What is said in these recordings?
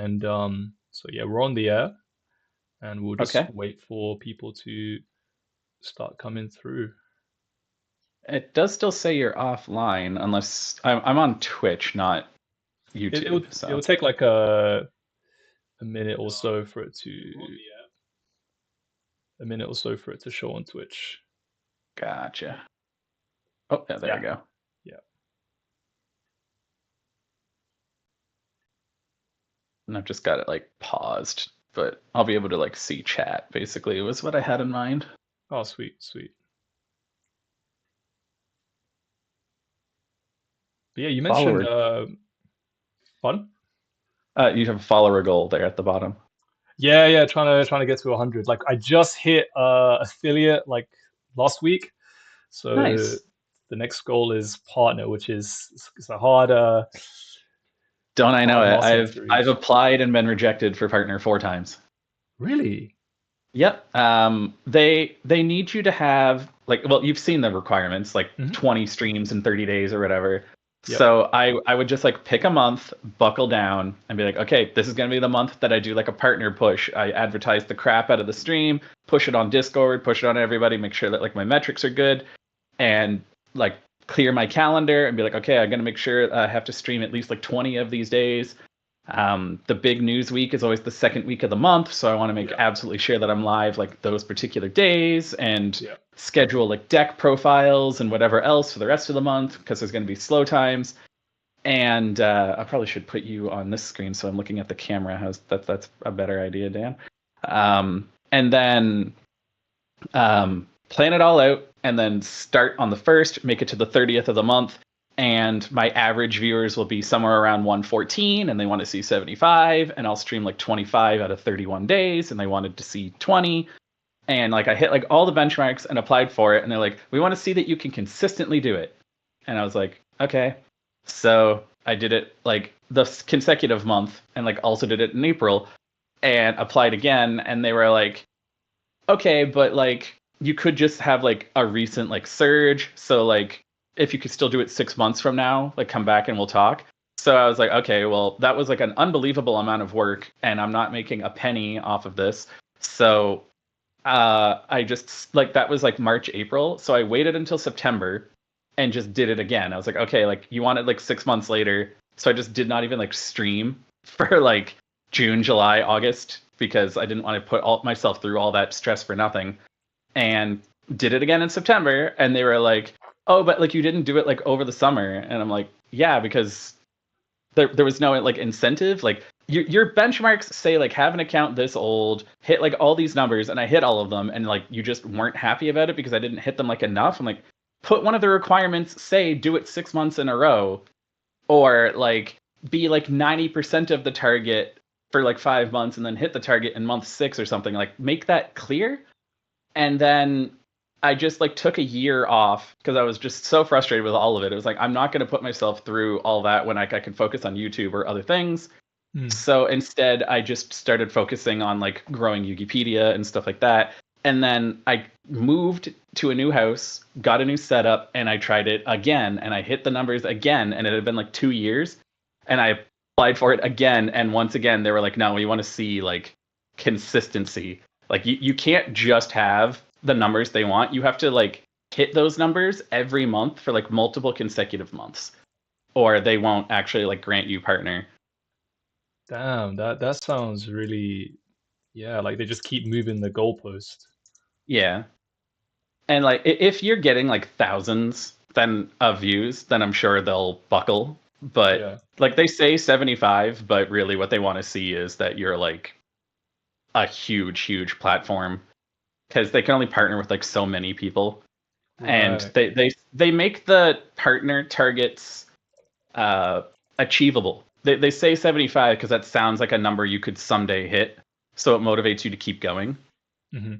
And so yeah, we're on the air, and we'll just Okay. wait for people to start coming through. It does still say you're offline, unless I'm on Twitch, not It'll YouTube. So it'll take like a minute or so for it to show on Twitch. gotcha. Oh, yeah, there we Yeah, go. yeah. And I've just got it like paused, but I'll be able to like see chat. Basically, was what I had in mind. Oh, sweet, sweet. But yeah, you mentioned Follower. fun. You have a follower goal there at the bottom. Yeah, yeah, trying to get to 100. Like I just hit affiliate like last week. So Nice. the next goal is partner, which is it's a Don't I know hard it? milestone I've to I've reach. applied and been rejected for partner 4 times. Really? Yep. They need you to have like, well, you've seen the requirements, like Hmm. 20 streams in 30 days or whatever. Yep. So I would just like pick a month, buckle down, and be like, okay, this is gonna be the month that I do like a partner push. I advertise the crap out of the stream, push it on Discord, push it on everybody, make sure that like my metrics are good, and like clear my calendar and be like, okay, I'm gonna make sure I have to stream at least like 20 of these days. The big news week is always the second week of the month, so I want to make Yeah. absolutely sure that I'm live like those particular days and Yeah. schedule like deck profiles and whatever else for the rest of the month because there's going to be slow times. And I probably should put you on this screen so I'm looking at the camera. That's a better idea, Dan. And then plan it all out and then start on the first, make it to the 30th of the month, and my average viewers will be somewhere around 114 and they want to see 75, and I'll stream like 25 out of 31 days and they wanted to see 20. And like I hit like all the benchmarks and applied for it, and they're like, we want to see that you can consistently do it. And I was like, okay. So I did it like the consecutive month and like also did it in April and applied again, and they were like, okay, but like you could just have like a recent like surge. So like if you could still do it 6 months from now, like come back and we'll talk. So I was like, okay, well that was like an unbelievable amount of work, and I'm not making a penny off of this. So I just like that was like March, April. So I waited until September and just did it again. I was like, okay, like you wanted like 6 months later. So I just did not even like stream for like June, July, August because I didn't want to put myself through all that stress for nothing. And did it again in September, and they were like, "Oh, but like you didn't do it like over the summer." And I'm like, "Yeah, because there was no like incentive. Like your benchmarks say like have an account this old, hit like all these numbers, and I hit all of them, and like you just weren't happy about it because I didn't hit them like enough." I'm like, put one of the requirements, say do it 6 months in a row, or like be like 90% of the target for like 5 months and then hit the target in month 6 or something. Like make that clear. And then I just like took a year off because I was just so frustrated with all of it. It was like I'm not going to put myself through all that when I can focus on YouTube or other things. Mm. So instead, I just started focusing on like growing Wikipedia and stuff like that. And then I moved to a new house, got a new setup, and I tried it again. And I hit the numbers again. And it had been like 2 years. And I applied for it again. And once again, they were like, no, we want to see like consistency. Like you can't just have the numbers they want. You have to like hit those numbers every month for like multiple consecutive months, or they won't actually like grant you partner. Damn, that sounds really, yeah, like they just keep moving the goalpost. Yeah. And like if you're getting like thousands then of views, then I'm sure they'll buckle. But Yeah. like they say 75, but really what they want to see is that you're like a huge, huge platform because they can only partner with like so many people. And Right. they make the partner targets uh, achievable. They say 75 because that sounds like a number you could someday hit, so it motivates you to keep going. Hmm.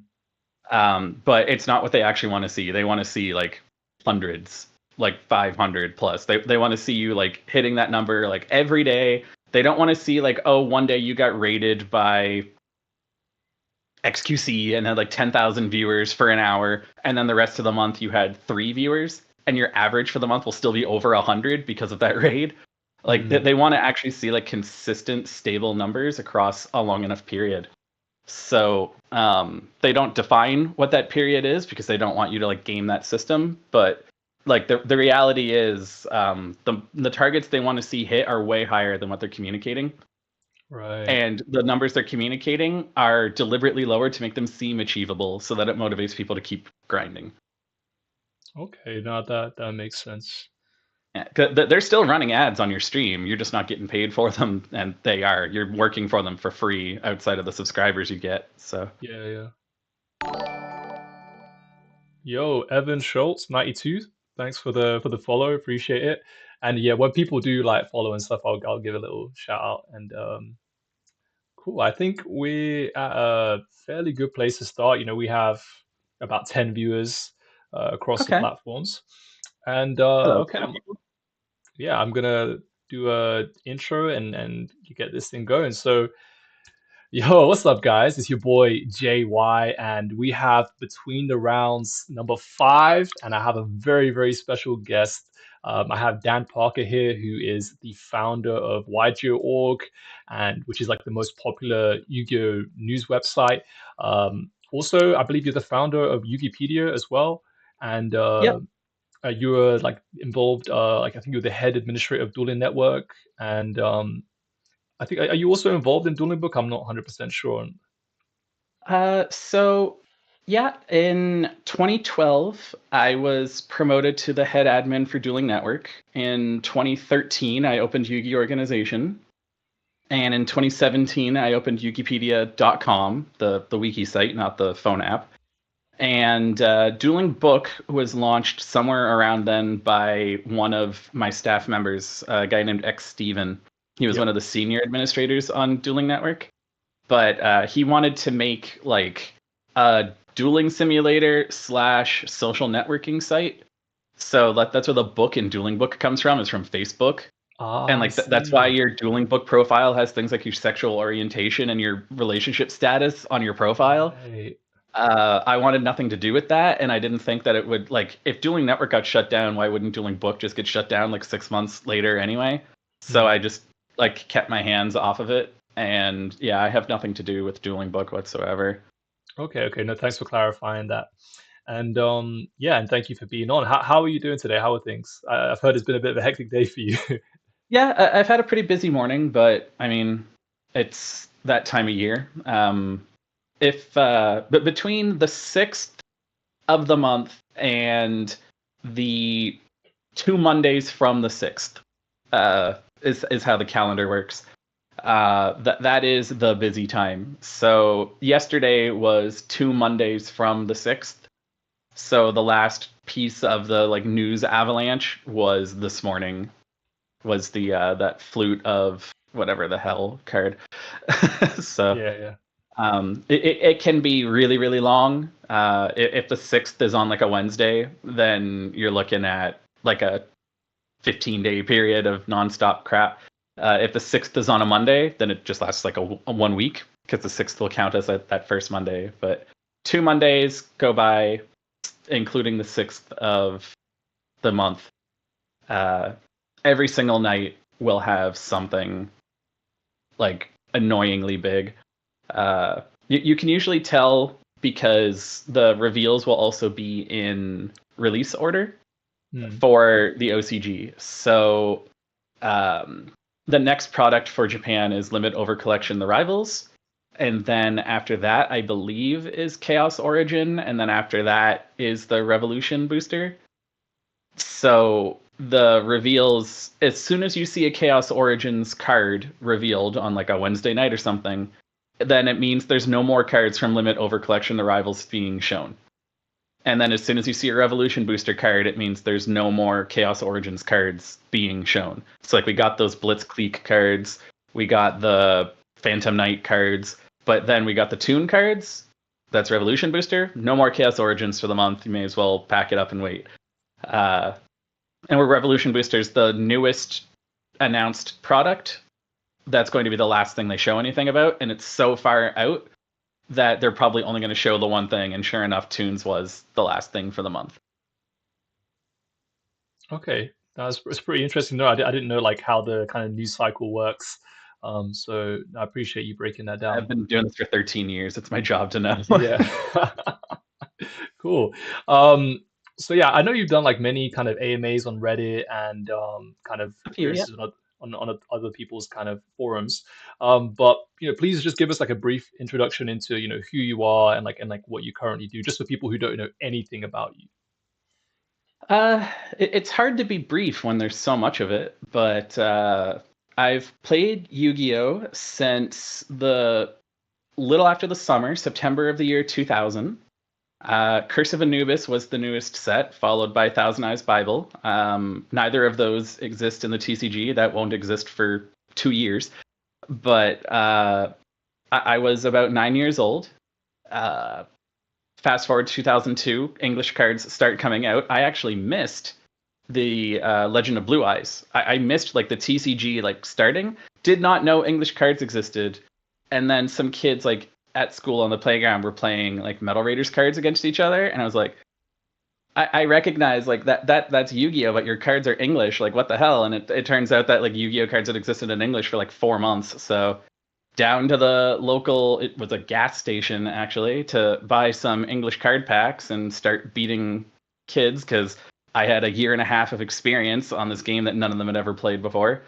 But it's not what they actually want to see. They want to see like hundreds, like 500 plus. They want to see you like hitting that number like every day. They don't want to see like, oh, one day you got rated by XQC and had like 10,000 viewers for an hour, and then the rest of the month you had 3 viewers, and your average for the month will still be over 100 because of that raid. Like they want to actually see like consistent, stable numbers across a long enough period. So they don't define what that period is because they don't want you to like game that system. But like the reality is the targets they want to see hit are way higher than what they're communicating. Right. And the numbers they're communicating are deliberately lower to make them seem achievable so that it motivates people to keep grinding. Okay, now that makes sense. Yeah, 'cause they're still running ads on your stream. You're just not getting paid for them, and they are. You're working for them for free outside of the subscribers you get. So Yeah, yeah. Yo, Evan Schultz, 92. Thanks for the follow. Appreciate it. And yeah, when people do like follow and stuff, I'll give a little shout out. And cool. I think we're at a fairly good place to start. You know, we have about 10 viewers across the okay, platforms. And hello, okay, 10 people. yeah, I'm gonna do a intro and you get this thing going. So yo, what's up, guys? It's your boy JY, and we have Between the Rounds number 5, and I have a very, very special guest. I have Dan Parker here, who is the founder of YGOrg, and which is like the most popular Yu-Gi-Oh news website. Also, I believe you're the founder of Yugipedia as well, and Yep. you were like involved, like I think you're the head administrator of Dueling Network, and I think are you also involved in Dueling Book? I'm not 100% sure. So yeah, in 2012, I was promoted to the head admin for Dueling Network. In 2013, I opened Yugi Organization. And in 2017, I opened Yugipedia.com, the wiki site, not the phone app. And Dueling Book was launched somewhere around then by one of my staff members, a guy named X Steven. He was Yep. one of the senior administrators on Dueling Network. But he wanted to make like a dueling simulator slash social networking site. So that's where the book in Dueling Book comes from, is from Facebook. And Ah, I like that's why see. your Dueling Book profile has things like your sexual orientation and your relationship status on your profile. Right. I wanted nothing to do with that, and I didn't think that it would, like, if Dueling Network got shut down, why wouldn't Dueling Book just get shut down like 6 months later anyway? So Hmm. I just like kept my hands off of it, and yeah, I have nothing to do with Dueling Book whatsoever. Okay, okay. No, thanks for clarifying that. And yeah, and thank you for being on. How are you doing today? How are things? I've heard it's been a bit of a hectic day for you. Yeah, I've had a pretty busy morning, but I mean, it's that time of year. If but between the 6th of the month and the 2 Mondays from the 6th, is how the calendar works. That is the busy time. So yesterday was 2 Mondays from the 6th. So the last piece of the like news avalanche was this morning. Was the that flute of whatever the hell card. So Yeah, yeah. it can be really, really long. If the 6th is on like a Wednesday, then you're looking at like a 15-day period of nonstop crap. If the 6th is on a Monday, then it just lasts like a 1 week because the 6th will count as that first Monday. But 2 Mondays go by, including the 6th of the month. Uh, every single night will have something like annoyingly big. You can usually tell because the reveals will also be in release order Hmm. for the OCG. So the next product for Japan is Limit Over Collection: The Rivals. And then after that, I believe, is Chaos Origin. And then after that is the Revolution booster. So the reveals, as soon as you see a Chaos Origins card revealed on like a Wednesday night or something, then it means there's no more cards from Limit Over Collection: The Rivals being shown. And then as soon as you see a Revolution booster card, it means there's no more Chaos Origins cards being shown. So like we got those Blitzkrieg cards, we got the Phantom Knight cards, but then we got the Toon cards. That's Revolution booster. No more Chaos Origins for the month. You may as well pack it up and wait. Uh, and we're Revolution boosters, the newest announced product. That's going to be the last thing they show anything about, and it's so far out that they're probably only going to show the one thing, and sure enough, Toons was the last thing for the month. Okay. That's it's pretty interesting. No, I didn't know like how the kind of news cycle works. So I appreciate you breaking that I've down. been doing this for 13 years. It's my job to know. Yeah. Cool. Um, so yeah, I know you've done like many kind of AMAs on Reddit and kind of A few, yeah. appearances on other people's kind of forums. But please just give us like a brief introduction into who you are and like what you currently do, just for people who don't know anything about you. It's hard to be brief when there's so much of it, but I've played Yu-Gi-Oh since the little after the summer, September of the year 2000. Curse of Anubis was the newest set, followed by Thousand Eyes Bible. Neither of those exist in the TCG. That won't exist for 2 years. But I was about 9 years old. Uh, Fast forward to 2002, English cards start coming out. I actually missed the Legend of Blue Eyes. I missed like the TCG like starting. Did not know English cards existed, and then some kids like at school on the playground were playing like Metal Raiders cards against each other, and I was like, I recognize like that's Yu-Gi-Oh, but your cards are English. Like what the hell? And it turns out that like Yu-Gi-Oh cards had existed in English for like 4 months. So down to the local, it was a gas station actually, to buy some English card packs and start beating kids because I had a year and a half of experience on this game that none of them had ever played before.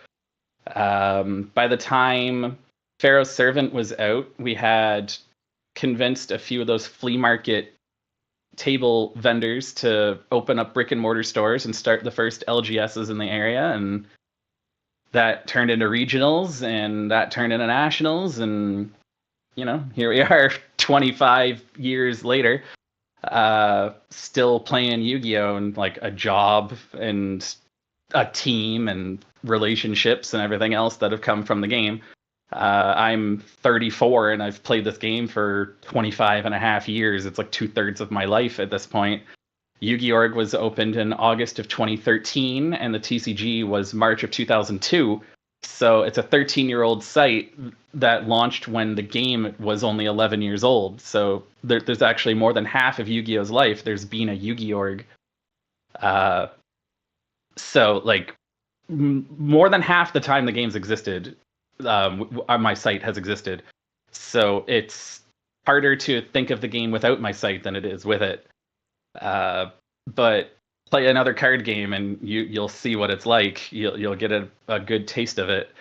By the time Pharaoh's Servant was out, we had convinced a few of those flea market table vendors to open up brick and mortar stores and start the first LGSs in the area. And that turned into regionals, and that turned into nationals, and here we are 25 years later, still playing Yu-Gi-Oh, and like a job and a team and relationships and everything else that have come from the game. I'm 34 and I've played this game for 25 and a half years. It's like 2/3 of my life at this point. YGOrg was opened in August of 2013, and the TCG was March of 2002. So it's a 13-year-old site that launched when the game was only 11 years old. So there's actually more than half of Yu-Gi-Oh's life there's been a YGOrg. So like more than half the time the game's existed, my site has existed. So it's harder to think of the game without my site than it is with it. But play another card game and you'll see what it's like. You'll get a good taste of it.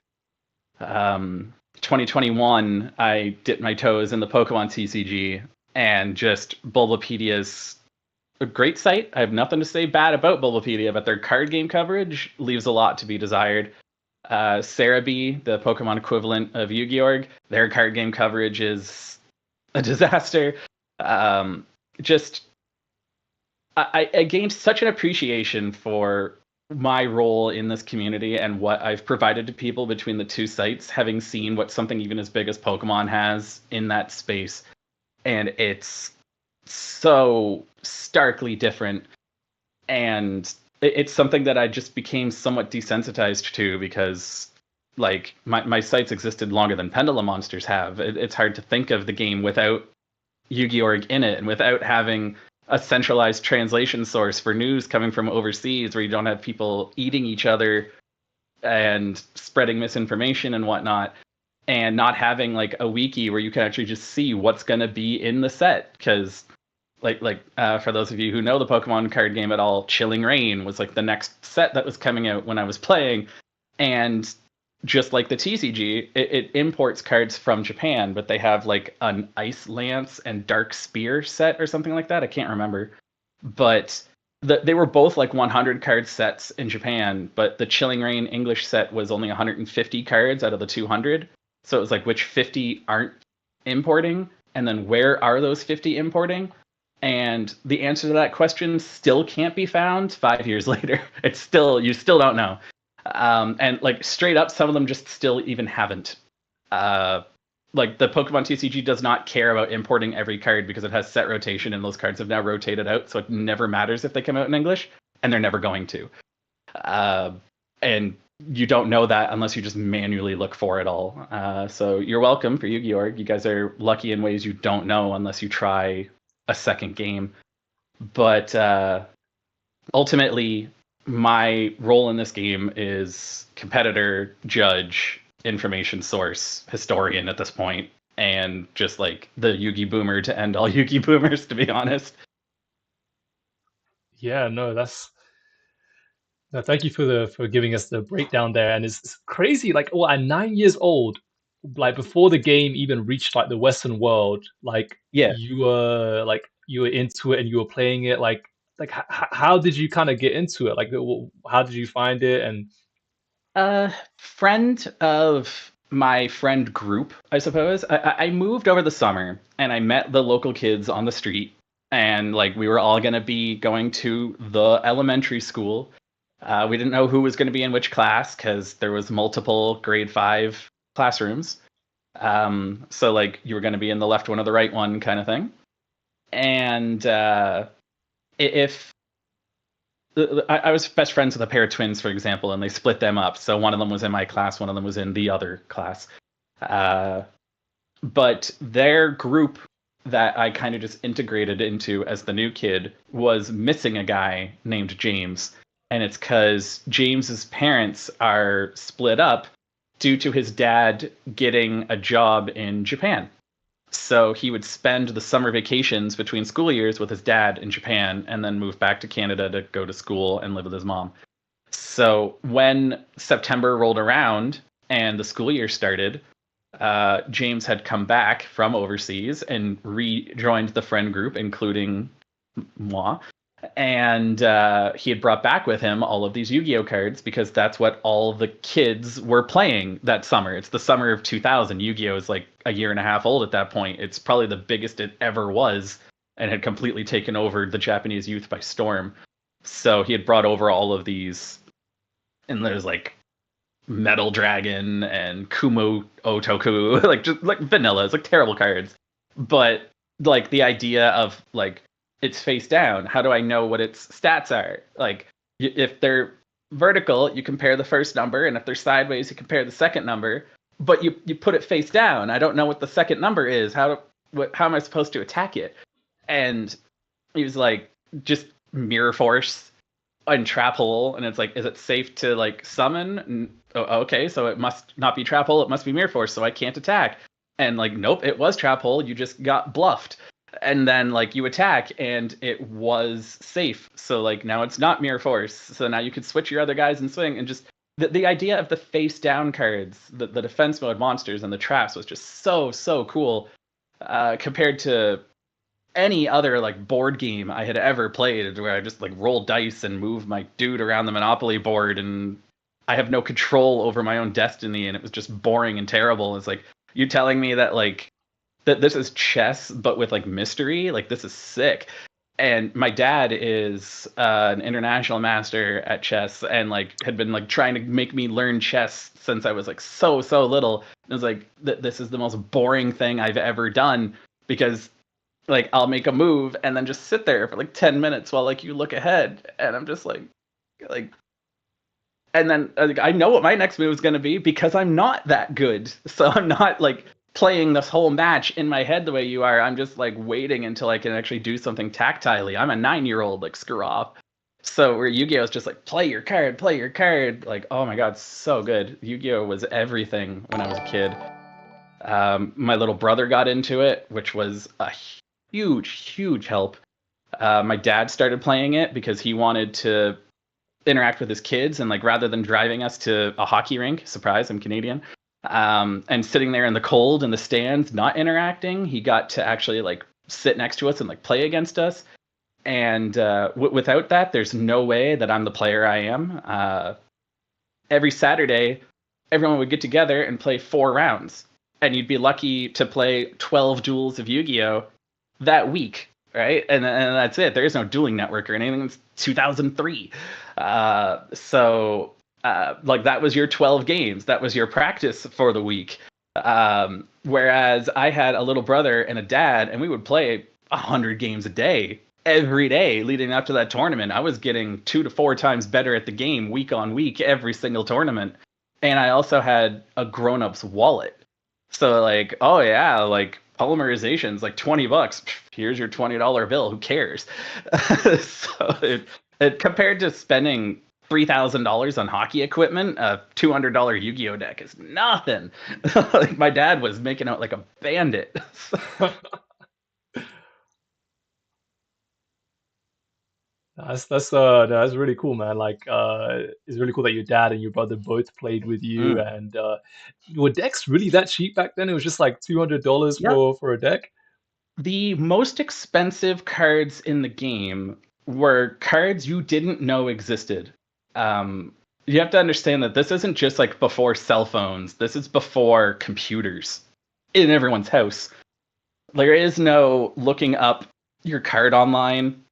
2021, I dipped my toes in the Pokemon TCG, and just Bulbapedia's a great site. I have nothing to say bad about Bulbapedia, but their card game coverage leaves a lot to be desired. Cerebi, the Pokemon equivalent of Yu-Gi-Oh, their card game coverage is a disaster. Just I gained such an appreciation for my role in this community and what I've provided to people between the two sites, having seen what something even as big as Pokemon has in that space. And it's so starkly different. And it's something that I just became somewhat desensitized to, because like my sites existed longer than Pendulum Monsters have. It's hard to think of the game without Yu-Gi-Oh in it, and without having a centralized translation source for news coming from overseas, where you don't have people eating each other and spreading misinformation and whatnot, and not having like a wiki where you can actually just see what's going to be in the set. Because for those of you who know the Pokemon card game at all, Chilling Reign was like the next set that was coming out when I was playing. And just like the TCG, it imports cards from Japan, but they have like an Ice Lance and Dark Spear set or something like that. I can't remember. But they were both like 100 card sets in Japan, but the Chilling Reign English set was only 150 cards out of the 200. So it was like, which 50 aren't importing? And then where are those 50 importing? And the answer to that question still can't be found 5 years later. You still don't know. And like straight up, some of them just still even haven't. Like the Pokemon TCG does not care about importing every card because it has set rotation, and those cards have now rotated out, so it never matters if they come out in English, and they're never going to. And you don't know that unless you just manually look for it all. So you're welcome for Yu-Gi-Oh! You guys are lucky in ways you don't know unless you try a second game. But ultimately, my role in this game is competitor, judge, information source, historian at this point, and just like the Yugi boomer to end all Yugi boomers, to be honest. Yeah, no, that's no, thank you for giving us the breakdown there. And it's crazy. Like, well, at 9 years old, like before the game even reached like the Western world, Yeah. you were into it and you were playing it. How did you kind of get into it? How did you find it? And Friend of my friend group, I suppose. I moved over the summer and I met the local kids on the street, and like we were all gonna be going to the elementary school. We didn't know who was going to be in which class because there was multiple grade 5 classrooms. So like you were going to be in the left one or the right one kind of thing. And if I was best friends with a pair of twins, for example, and they split them up. So one of them was in my class, one of them was in the other class. Uh, but their group that I kind of just integrated into as the new kid was missing a guy named James. And it's because James's parents are split up due to his dad getting a job in Japan. So he would spend the summer vacations between school years with his dad in Japan and then move back to Canada to go to school and live with his mom. So when September rolled around and the school year started, James had come back from overseas and rejoined the friend group, including moi. And he had brought back with him all of these Yu-Gi-Oh cards because that's what all the kids were playing that summer. It's the summer of 2000. Yu-Gi-Oh is like a year and a half old at that point. It's probably the biggest it ever was and had completely taken over the Japanese youth by storm. So he had brought over all of these, and there's like Metal Dragon and Kumo Otoku, like just like vanilla. It's like terrible cards. But like the idea of like it's face down. How do I know what its stats are? Like if they're vertical, you compare the first number, and if they're sideways, you compare the second number. But you put it face down. I don't know what the second number is. How am I supposed to attack it? And he was like, just mirror force and trap hole, and it's like, is it safe to like summon? Oh, okay, so it must not be trap hole. It must be mirror force, so I can't attack. And like, nope, it was trap hole. You just got bluffed. And then like you attack and it was safe. So like now it's not mirror force. So now you could switch your other guys and swing, and just the idea of the face down cards, the defense mode monsters and the traps was just so cool compared to any other like board game I had ever played, where I just like roll dice and move my dude around the Monopoly board and I have no control over my own destiny, and it was just boring and terrible. It's like, you telling me that like that this is chess but with like mystery? Like, this is sick. And my dad is an international master at chess, and like had been like trying to make me learn chess since I was like so little. And I was like, this is the most boring thing I've ever done, because like I'll make a move and then just sit there for like 10 minutes while like you look ahead, and I'm just like and then I know what my next move is going to be because I'm not that good. So I'm not like playing this whole match in my head the way you are. I'm just like waiting until I can actually do something tactilely. I'm a 9-year-old, like, screw off. So where Yu-Gi-Oh is just like, play your card. Like, oh my god, so good. Yu-Gi-Oh was everything when I was a kid. My little brother got into it, which was a huge help. My dad started playing it because he wanted to interact with his kids, and like rather than driving us to a hockey rink, surprise, I'm Canadian, and sitting there in the cold in the stands not interacting, he got to actually like sit next to us and like play against us. And without that, there's no way that I'm the player I am. Every Saturday, everyone would get together and play 4 rounds, and you'd be lucky to play 12 duels of Yu-Gi-Oh that week, right? And that's it. There is no dueling network or anything. It's 2003. So like that was your 12 games. That was your practice for the week. Whereas I had a little brother and a dad, and we would play 100 games a day, every day leading up to that tournament. I was getting 2 to 4 times better at the game week on week, every single tournament. And I also had a grown-up's wallet. So like, oh yeah, like polymerization's like $20. Here's your $20 bill. Who cares? So it compared to spending $3,000 on hockey equipment. A $200 Yu-Gi-Oh deck is nothing. Like, my dad was making out like a bandit. That's really cool, man. Like it's really cool that your dad and your brother both played with you, Mm. and were decks really that cheap back then? It was just like $200 Yep. for a deck. The most expensive cards in the game were cards you didn't know existed. You have to understand that this isn't just like before cell phones. This is before computers in everyone's house. There is no looking up your card online.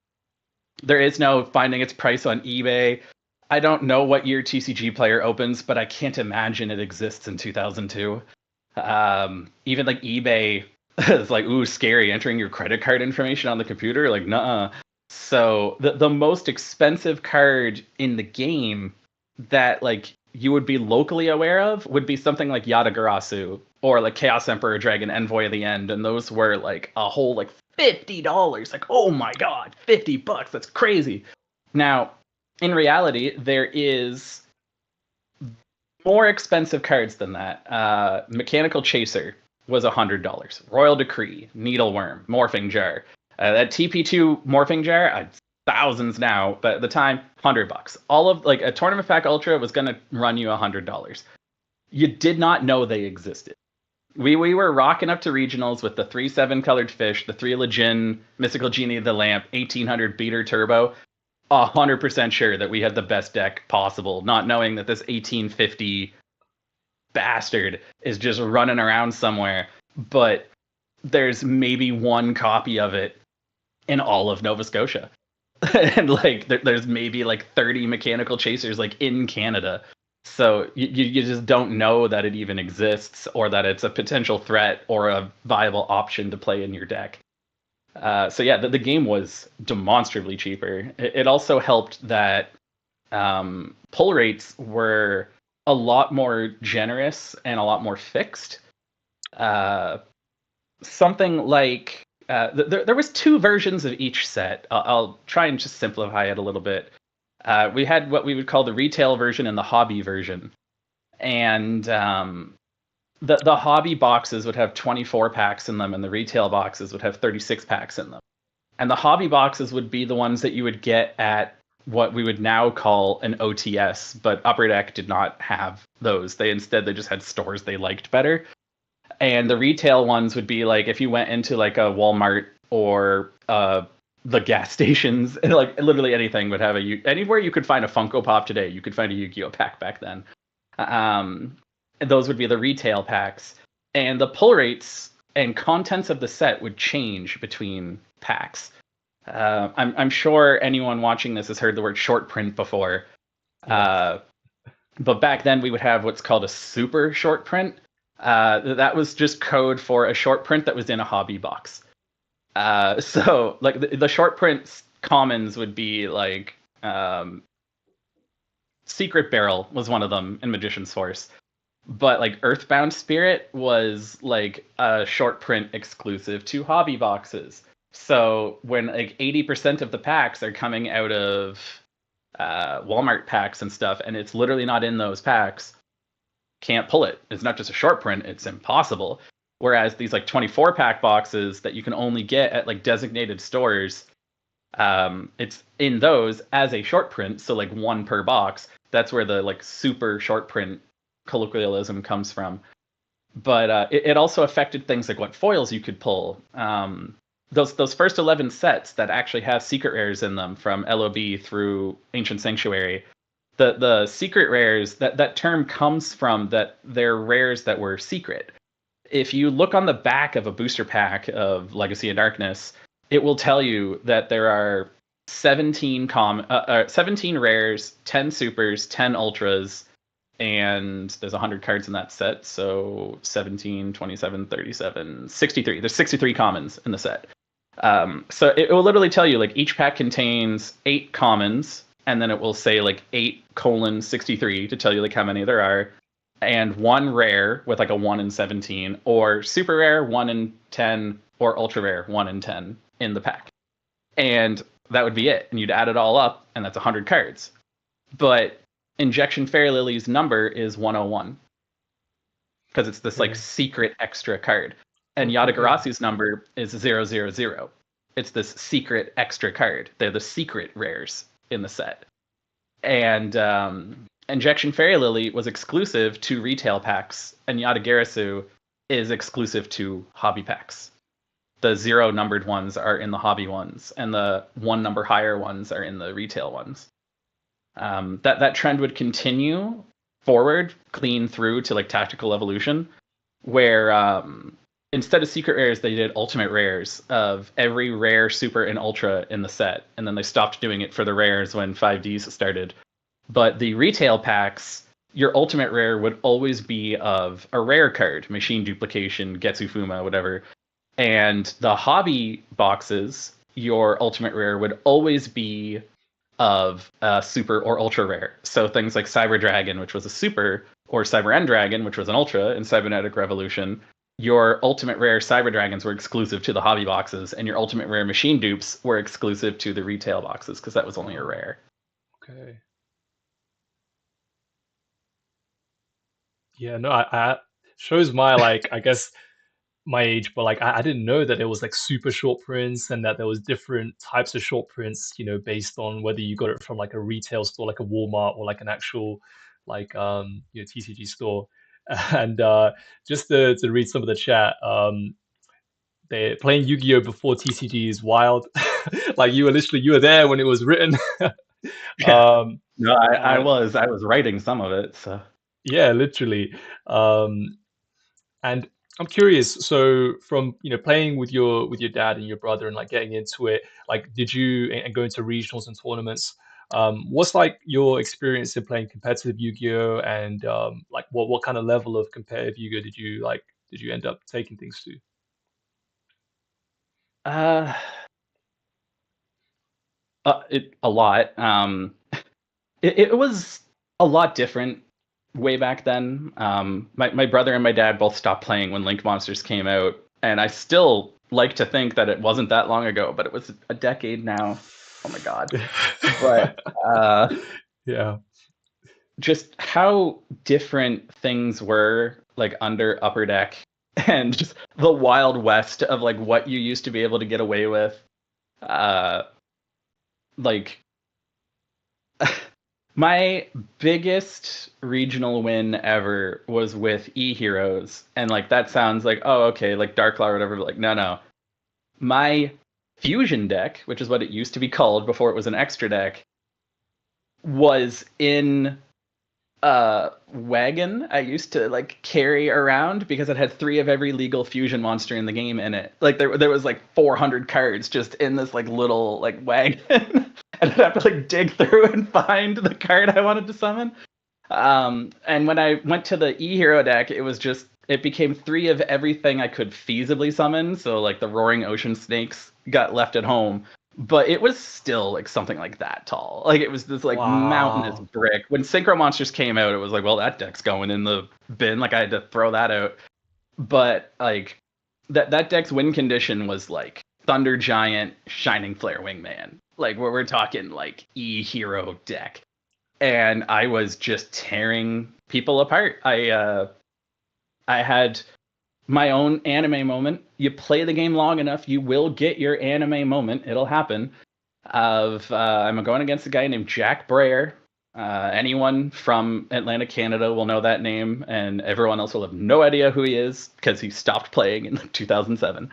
There is no finding its price on eBay. I don't know what year TCG Player opens, but I can't imagine it exists in 2002. Even like eBay is like, ooh, scary, entering your credit card information on the computer. Like, nuh-uh. So the most expensive card in the game that like you would be locally aware of would be something like Yatagarasu or like Chaos Emperor Dragon Envoy of the End, and those were like a whole like $50. Like, oh my god, $50, that's crazy. Now, in reality, there is more expensive cards than that. Mechanical Chaser was $100. Royal Decree, Needleworm, Morphing Jar. That TP2 Morphing Jar, thousands now, but at the time, $100. All of like a Tournament Pack Ultra was gonna run you $100. You did not know they existed. We were rocking up to regionals with the 3/7 colored fish, the 3 Legion, Mystical Genie of the Lamp, 1800 beater turbo. 100% sure that we had the best deck possible, not knowing that this 1850 bastard is just running around somewhere. But there's maybe one copy of it in all of Nova Scotia. And like there's maybe like 30 mechanical chasers like in Canada. So you just don't know that it even exists or that it's a potential threat or a viable option to play in your deck. So yeah, the game was demonstrably cheaper. It also helped that pull rates were a lot more generous and a lot more fixed. Uh, Something like there was two versions of each set. I'll try and just simplify it a little bit. We had what we would call the retail version and the hobby version, and the hobby boxes would have 24 packs in them, and the retail boxes would have 36 packs in them. And the hobby boxes would be the ones that you would get at what we would now call an OTS, but Upper Deck did not have those. They just had stores they liked better. And the retail ones would be like if you went into like a Walmart or the gas stations, like literally anything would have anywhere you could find a Funko Pop today, you could find a Yu-Gi-Oh pack back then. And those would be the retail packs, and the pull rates and contents of the set would change between packs. I'm sure anyone watching this has heard the word short print before. Yeah. But back then we would have what's called a super short print. That was just code for a short print that was in a hobby box. So like the short print commons would be like Secret Barrel was one of them in Magician's Force. But like Earthbound Spirit was like a short print exclusive to hobby boxes. So when like 80% of the packs are coming out of Walmart packs and stuff, and it's literally not in those packs, can't pull it. It's not just a short print, it's impossible. Whereas these like 24 pack boxes that you can only get at like designated stores, it's in those as a short print, so like one per box. That's where the like super short print colloquialism comes from. But it also affected things like what foils you could pull. Those first 11 sets that actually have secret rares in them from LOB through Ancient Sanctuary, the secret rares, that term comes from that they're rares that were secret. If you look on the back of a booster pack of Legacy of Darkness, it will tell you that there are 17 rares, 10 supers, 10 ultras, and there's 100 cards in that set, so 17, 27, 37, 63. There's 63 commons in the set. So it will literally tell you, like, each pack contains 8 commons, and then it will say, like, 8:63 to tell you, like, how many there are, and 1 rare with, like, a 1 in 17, or super rare, 1 in 10, or ultra rare, 1 in 10 in the pack. And that would be it. And you'd add it all up, and that's 100 cards. But Injection Fairy Lily's number is 101 because it's this like Okay. secret extra card. And Okay. Yatagarasu's number is 000. It's this secret extra card. They're the secret rares in the set. And Injection Fairy Lily was exclusive to retail packs, and Yatagarasu is exclusive to hobby packs. The 0 numbered ones are in the hobby ones, and the 1 number higher ones are in the retail ones. That trend would continue forward, clean through to like Tactical Evolution, where instead of secret rares, they did ultimate rares of every rare, super, and ultra in the set, and then they stopped doing it for the rares when 5Ds started. But the retail packs, your ultimate rare would always be of a rare card, machine duplication, Getsu Fuma, whatever. And the hobby boxes, your ultimate rare would always be of super or ultra rare. So things like Cyber Dragon, which was a super, or Cyber End Dragon, which was an ultra in Cybernetic Revolution. Your ultimate rare Cyber Dragons were exclusive to the hobby boxes, and your ultimate rare machine dupes were exclusive to the retail boxes because that was only a Oh, rare. okay. Yeah, no, I shows my like I guess my age, but like I didn't know that there was like super short prints and that there was different types of short prints, based on whether you got it from like a retail store like a Walmart or like an actual like TCG store. And just to read some of the chat, they playing Yu-Gi-Oh before TCG is wild. Like you were there when it was written. Yeah. um No, I and was writing some of it, so yeah, literally. And I'm curious, so from playing with your dad and your brother and like getting into it, like did you and going to regionals and tournaments, what's like your experience in playing competitive Yu-Gi-Oh and like what kind of level of competitive Yu-Gi-Oh did you end up taking things to? uh, a lot. It was a lot different way back then. My brother and my dad both stopped playing when Link Monsters came out, and I still like to think that it wasn't that long ago, but it was a decade now. Oh my god! But Yeah. just how different things were like under Upper Deck, and just the Wild West of like what you used to be able to get away with. Uh, like My biggest regional win ever was with E Heroes, and like that sounds like, oh, okay, like Dark Law or whatever. But like, no, no. My fusion deck, which is what it used to be called before it was an extra deck, was in a wagon I used to like carry around because it had 3 of every legal fusion monster in the game in it. Like there was like 400 cards just in this like little like wagon. And I'd have to like dig through and find the card I wanted to summon. And when I went to the E Hero deck, it became 3 of everything I could feasibly summon. So like the Roaring Ocean Snakes got left at home, but it was still like something like that tall. Like it was this like mountainous Wow. brick. When Synchro Monsters came out, it was like, well, that deck's going in the bin. Like I had to throw that out. But like that deck's win condition was like Thunder Giant, Shining Flare Wingman. Like where we're talking like E Hero deck, and I was just tearing people apart. I had my own anime moment. You play the game long enough, you will get your anime moment. It'll happen. I'm going against a guy named Jack Brayer. Anyone from Atlantic, Canada will know that name, and everyone else will have no idea who he is because he stopped playing in 2007.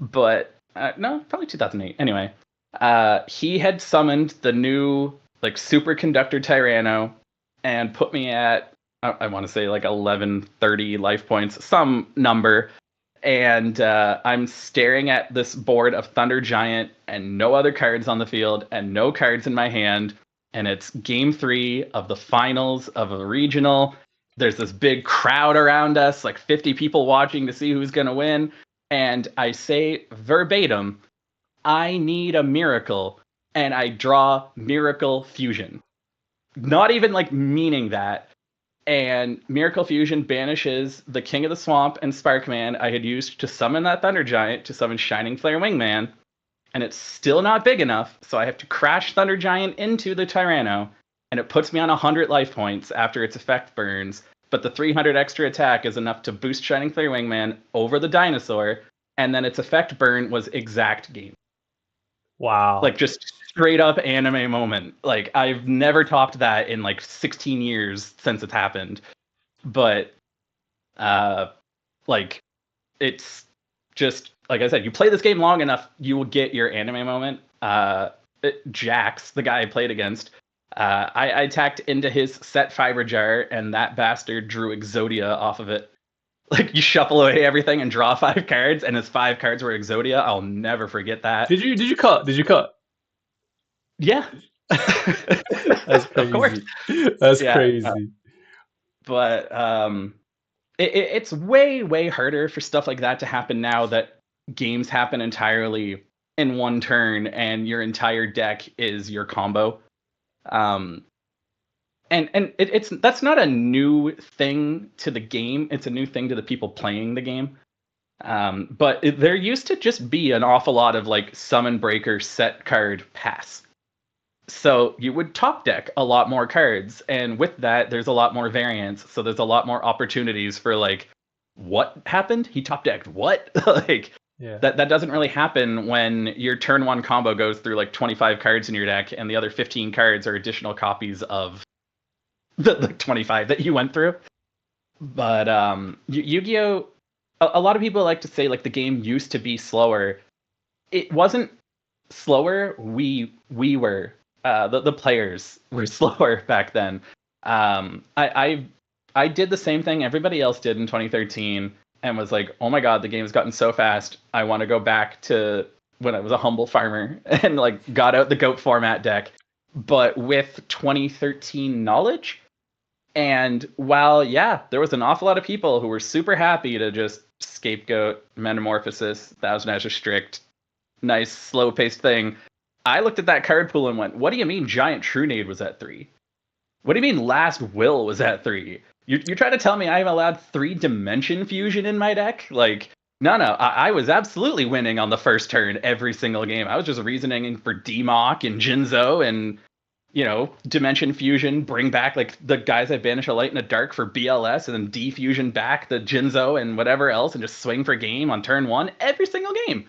But no, probably 2008. Anyway, he had summoned the new like superconductor Tyranno and put me at I want to say like 1130 life points, some number. And I'm staring at this board of Thunder Giant and no other cards on the field and no cards in my hand. And it's game 3 of the finals of a regional. There's this big crowd around us, like 50 people watching to see who's going to win. And I say verbatim, I need a miracle. And I draw Miracle Fusion. Not even like meaning that. And Miracle Fusion banishes the King of the Swamp and Sparkman I had used to summon that Thunder Giant to summon Shining Flare Wingman. And it's still not big enough, so I have to crash Thunder Giant into the Tyranno and it puts me on 100 life points after its effect burns, but the 300 extra attack is enough to boost Shining Flare Wingman over the dinosaur, and then its effect burn was exact game. Wow. Like, just straight up anime moment. Like, I've never topped that in like 16 years since it's happened. But like, it's just, like I said, you play this game long enough, you will get your anime moment. Jax, the guy I played against, I attacked into his set fiber jar, and that bastard drew Exodia off of it. Like, you shuffle away everything and draw 5 cards, and his 5 cards were Exodia. I'll never forget that. Did you cut? Did you cut? Yeah. That's Of course. crazy. That's Yeah. crazy. But it's way harder for stuff like that to happen now that games happen entirely in one turn and your entire deck is your combo. It's that's not a new thing to the game. It's a new thing to the people playing the game. But there used to just be an awful lot of like summon breaker set card pass. So you would top deck a lot more cards, and with that, there's a lot more variance. So there's a lot more opportunities for like, what happened? He top decked what? Like, Yeah. that doesn't really happen when your turn one combo goes through like 25 cards in your deck, and the other 15 cards are additional copies of the 25 that you went through. But Yu-Gi-Oh! A lot of people like to say like the game used to be slower. It wasn't slower. We were. The players were slower back then. I did the same thing everybody else did in 2013 and was like, oh my god, the game's gotten so fast. I want to go back to when I was a humble farmer and like got out the GOAT format deck, but with 2013 knowledge. And while, yeah, there was an awful lot of people who were super happy to just scapegoat, Metamorphosis, Thousand Ashes Strict, nice slow-paced thing, I looked at that card pool and went, what do you mean Giant Trunade was at 3? What do you mean Last Will was at 3? You're trying to tell me I'm allowed 3 Dimension Fusion in my deck? Like, no, I was absolutely winning on the first turn every single game. I was just reasoning for Demok and Jinzo and, you know, Dimension Fusion, bring back like the guys I banish a light and a dark for BLS, and then defusion back the Jinzo and whatever else, and just swing for game on turn 1 every single game.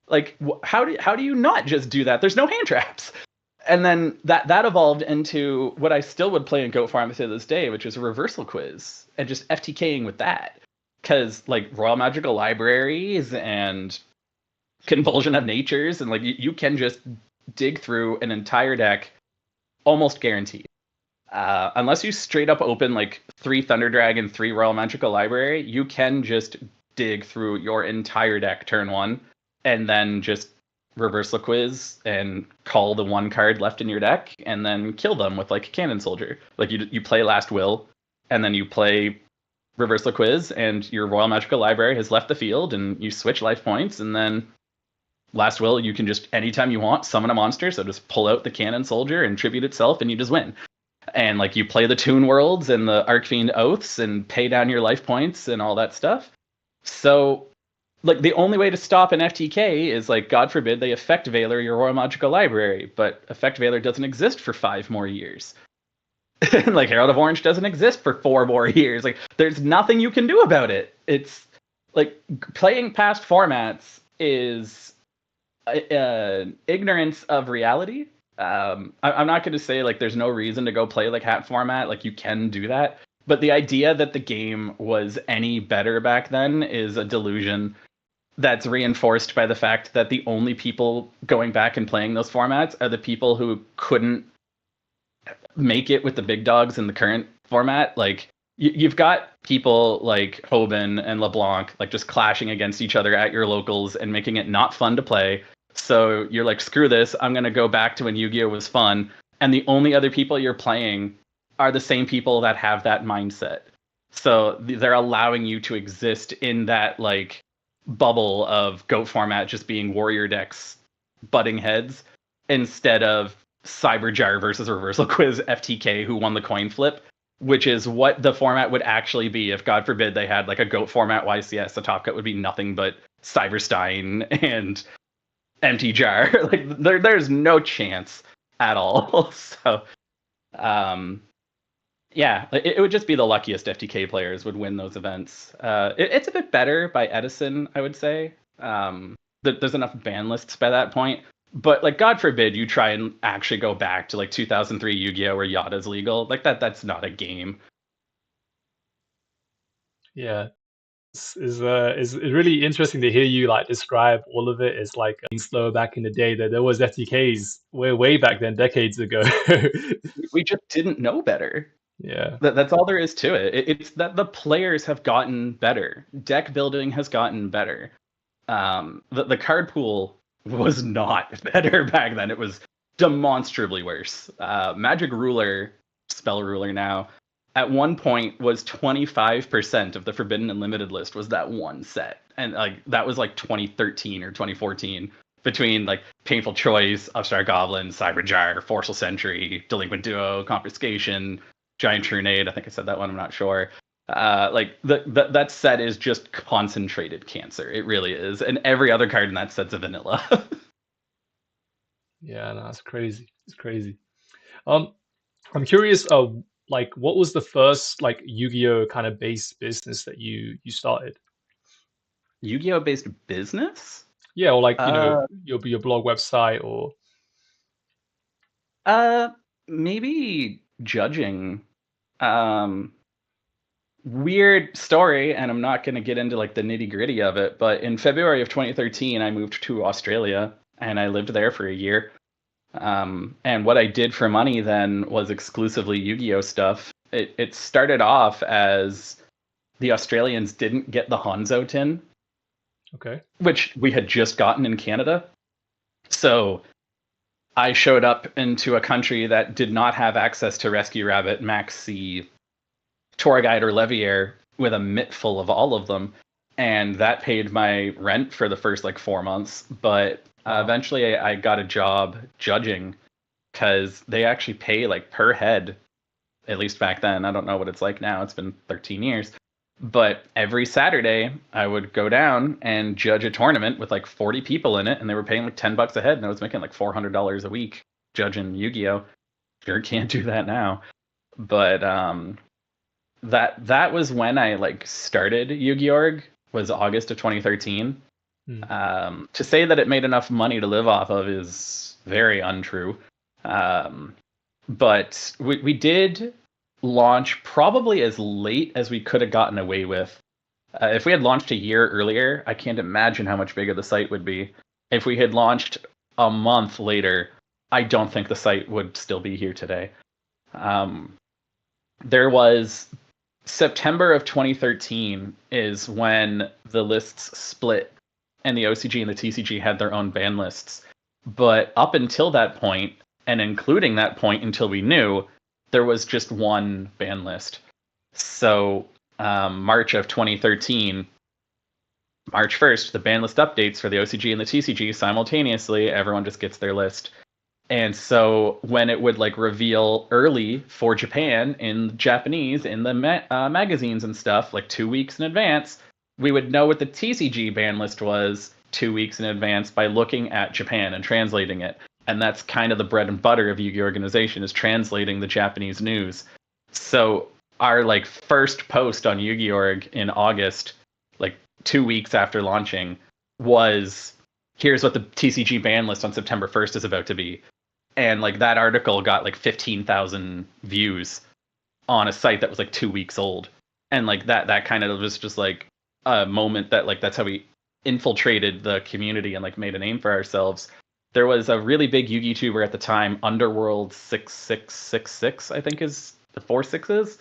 Like, how do you not just do that? There's no hand traps. And then that evolved into what I still would play in GOAT Farm to this day, which is a reversal quiz and just FTKing with that. Because like Royal Magical Libraries and Convulsion of Natures, and like you can just dig through an entire deck almost guaranteed. Unless you straight up open like 3 Thunder Dragon, 3 Royal Magical Library, you can just dig through your entire deck turn 1 and then just reversal quiz and call the 1 card left in your deck and then kill them with like Cannon Soldier. Like you play Last Will and then you play reversal quiz and your Royal Magical Library has left the field and you switch life points, and then Last Will, you can just anytime you want summon a monster, so just pull out the Cannon Soldier and tribute itself and you just win. And like you play the Toon Worlds and the Arcfiend Oaths and pay down your life points and all that stuff. So like the only way to stop an FTK is like, God forbid, they Effect Veiler your Royal Magical Library, but Effect Veiler doesn't exist for 5 more years. Like Herald of Orange doesn't exist for 4 more years. Like there's nothing you can do about it. It's like playing past formats is ignorance of reality. I'm not going to say like there's no reason to go play like hat format. Like you can do that. But the idea that the game was any better back then is a delusion that's reinforced by the fact that the only people going back and playing those formats are the people who couldn't make it with the big dogs in the current format. Like you've got people like Hoban and LeBlanc like just clashing against each other at your locals and making it not fun to play. So you're like, screw this, I'm going to go back to when Yu-Gi-Oh! Was fun. And the only other people you're playing are the same people that have that mindset. So they're allowing you to exist in that like bubble of GOAT format just being warrior decks butting heads instead of Cyberjar versus Reversal Quiz FTK who won the coin flip, which is what the format would actually be if, God forbid, they had like a GOAT format YCS. The top cut would be nothing but Cyberstein and Empty Jar. Like there's no chance at all. So Um, yeah, it would just be the luckiest FTK players would win those events. It's a bit better by Edison, I would say. There's enough ban lists by that point. But like, God forbid you try and actually go back to like 2003 Yu-Gi-Oh, where Yada's legal. Like that's not a game. Yeah. Is really interesting to hear you like describe all of it. It's like being slow back in the day that there was FTKs way back then, decades ago. We just didn't know better. Yeah. That's all there is to it. It's that the players have gotten better. Deck building has gotten better. The card pool was not better back then. It was demonstrably worse. Magic Ruler, Spell Ruler now, at one point was 25% of the Forbidden and Limited list was that one set. And like that was like 2013 or 2014 between like Painful Choice, Upstart Goblin, Cyberjar, Forceful Sentry, Delinquent Duo, Confiscation, Giant Trunade. I think I said that one. I'm not sure. Like that set is just concentrated cancer. It really is, and every other card in that set's a vanilla. Yeah, no, it's crazy. It's crazy. Um, I'm curious, like what was the first like Yu-Gi-Oh kind of base business that you started? Yu-Gi-Oh based business? Yeah, or like, Uh, your blog website or uh, maybe judging. Um, Weird story, and I'm not going to get into like the nitty gritty of it. But in February of 2013, I moved to Australia, and I lived there for a year. And what I did for money then was exclusively Yu-Gi-Oh stuff. It started off as the Australians didn't get the Hanzo tin, okay. which we had just gotten in Canada. So I showed up into a country that did not have access to Rescue Rabbit, Max C, Tour Guide, or Leviair with a mitt full of all of them. And that paid my rent for the first like 4 months. But Wow. eventually I got a job judging because they actually pay like per head, at least back then. I don't know what it's like now. It's been 13 years. But every Saturday, I would go down and judge a tournament with like 40 people in it, and they were paying like $10 a head, and I was making like $400 a week judging Yu-Gi-Oh. Sure can't do that now. But that was when I like started Yu-Gi-Org, was August of 2013. Hmm. To say that it made enough money to live off of is very untrue. But we did launch probably as late as we could have gotten away with. If we had launched a year earlier, I can't imagine how much bigger the site would be. If we had launched a month later, I don't think the site would still be here today. There was September of 2013 is when the lists split and the OCG and the TCG had their own ban lists. But up until that point, and including that point until we knew, there was just one ban list. So March of 2013, March 1st, the ban list updates for the OCG and the TCG simultaneously. Everyone just gets their list. And so when it would like reveal early for Japan in Japanese in the magazines and stuff, like 2 weeks in advance, we would know what the TCG ban list was 2 weeks in advance by looking at Japan and translating it. And that's kind of the bread and butter of Yu-Gi Organization, is translating the Japanese news. So our like first post on Yu-Gi-Org in August, like 2 weeks after launching, was here's what the TCG ban list on September 1st is about to be. And like that article got like 15,000 views on a site that was like 2 weeks old. And like that kind of was just like a moment that like that's how we infiltrated the community and like made a name for ourselves. There was a really big Yu-Gi tuber at the time, Underworld 6666, I think is the 4 6s.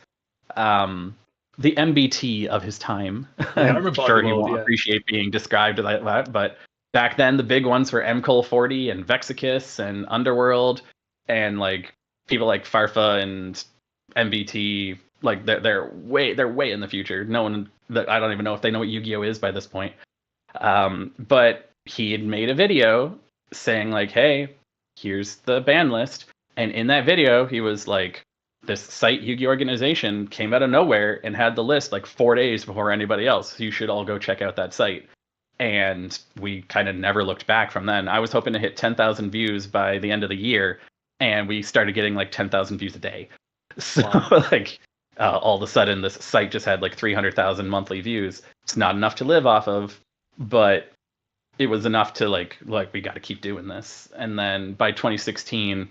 The MBT of his time. Yeah, I I'm remember sure he Underworld, won't yeah. appreciate being described like that, but back then the big ones were MCOL 40 and Vexicus and Underworld, and like people like Farfa and MBT, like they're way in the future. No one that I don't even know if they know what Yu-Gi-Oh is by this point. But he had made a video saying like, hey, here's the ban list. And in that video, he was like, this site, Yu-Gi Organization, came out of nowhere and had the list like 4 days before anybody else. You should all go check out that site. And we kind of never looked back from then. I was hoping to hit 10,000 views by the end of the year. and we started getting like 10,000 views a day. So Wow. like all of a sudden this site just had like 300,000 monthly views. It's not enough to live off of, but it was enough to like we got to keep doing this. And then by 2016,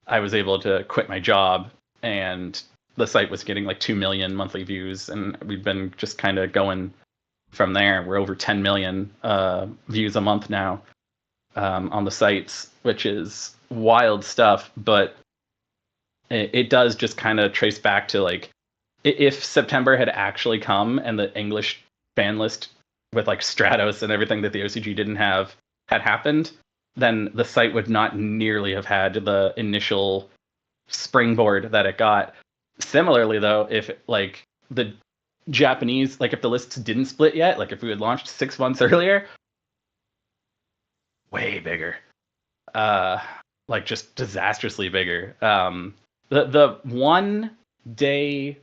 I was able to quit my job, and the site was getting like 2 million monthly views, and we've been just kind of going from there. We're over 10 million views a month now on the sites, which is wild stuff. But it does just kind of trace back to like if September had actually come and the English ban list with like Stratos and everything that the OCG didn't have had happened, then the site would not nearly have had the initial springboard that it got. Similarly, though, if like the Japanese, like if the lists didn't split yet, like if we had launched 6 months earlier, way bigger, like just disastrously bigger. The 1 day